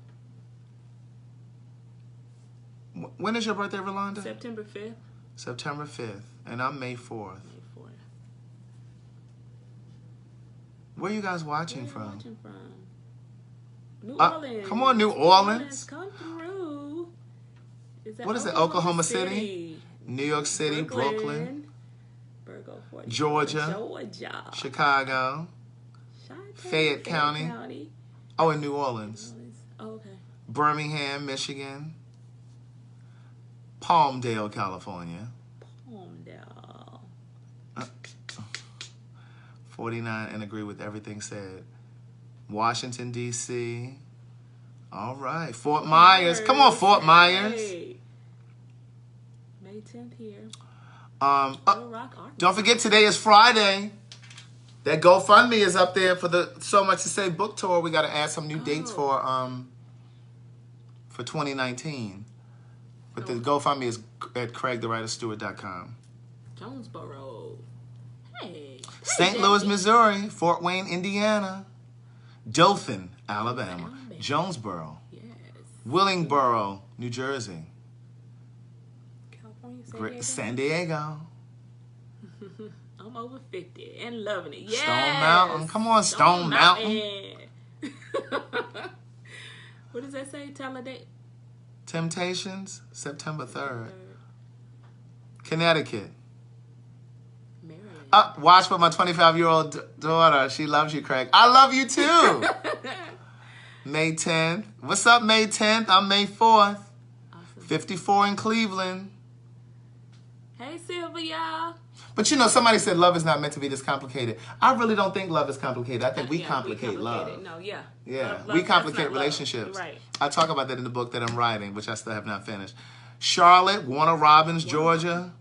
When is your birthday, Rolanda? September 5th. September 5th. And I'm May 4th. Where you guys watching from? New Orleans. Come on, New Orleans. Come through. What is it? Oklahoma City? New York City, Brooklyn, Georgia, Chicago, Fayette County. Oh, in New Orleans. Oh, okay. Birmingham, Michigan. Palmdale, California. 49 and agree with everything said. Washington, D.C. All right. Fort Myers. Come on, Fort Myers. Hey. May 10th here. Don't forget, today is Friday. That GoFundMe is up there for the So Much to Say book tour. We got to add some new dates for 2019. But the GoFundMe is at CraigTheWriterStewart.com. Jonesboro. Hey. St. Louis, Missouri. Fort Wayne, Indiana. Dothan, Alabama. Jonesboro. Yes. Willingboro, New Jersey. California, San Diego. I'm over 50 and loving it. Yes. Stone Mountain. Come on, Stone Mountain. What does that say? Tell a date. Temptations, September 3rd. Connecticut. Maryland. Watch for my 25-year-old daughter. She loves you, Craig. I love you too. May 10th. What's up, May 10th? I'm May 4th. Awesome. 54 in Cleveland. Hey, Sylvia. But you know, somebody said love is not meant to be this complicated. I really don't think love is complicated. I think we complicate love. No, yeah. Yeah, love, we complicate relationships. Right. I talk about that in the book that I'm writing, which I still have not finished. Charlotte, Warner Robins, Georgia.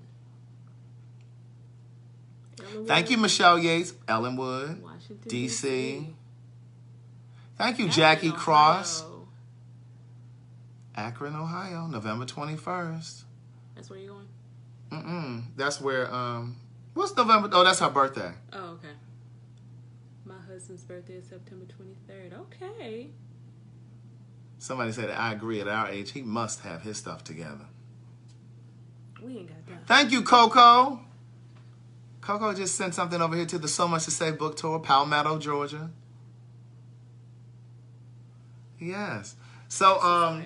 Ellenwood. Thank you, Michelle Yates, Ellenwood, Washington, D.C. Thank you, Jackie Cross. Akron, Ohio, November 21st. That's where you're going? That's where, what's November? Oh, that's her birthday. Oh, okay. My husband's birthday is September 23rd. Okay. Somebody said, I agree, at our age, he must have his stuff together. We ain't got that. Thank you, Coco. Coco just sent something over here to the So Much to Say book tour, Palmetto, Georgia. Yes. So,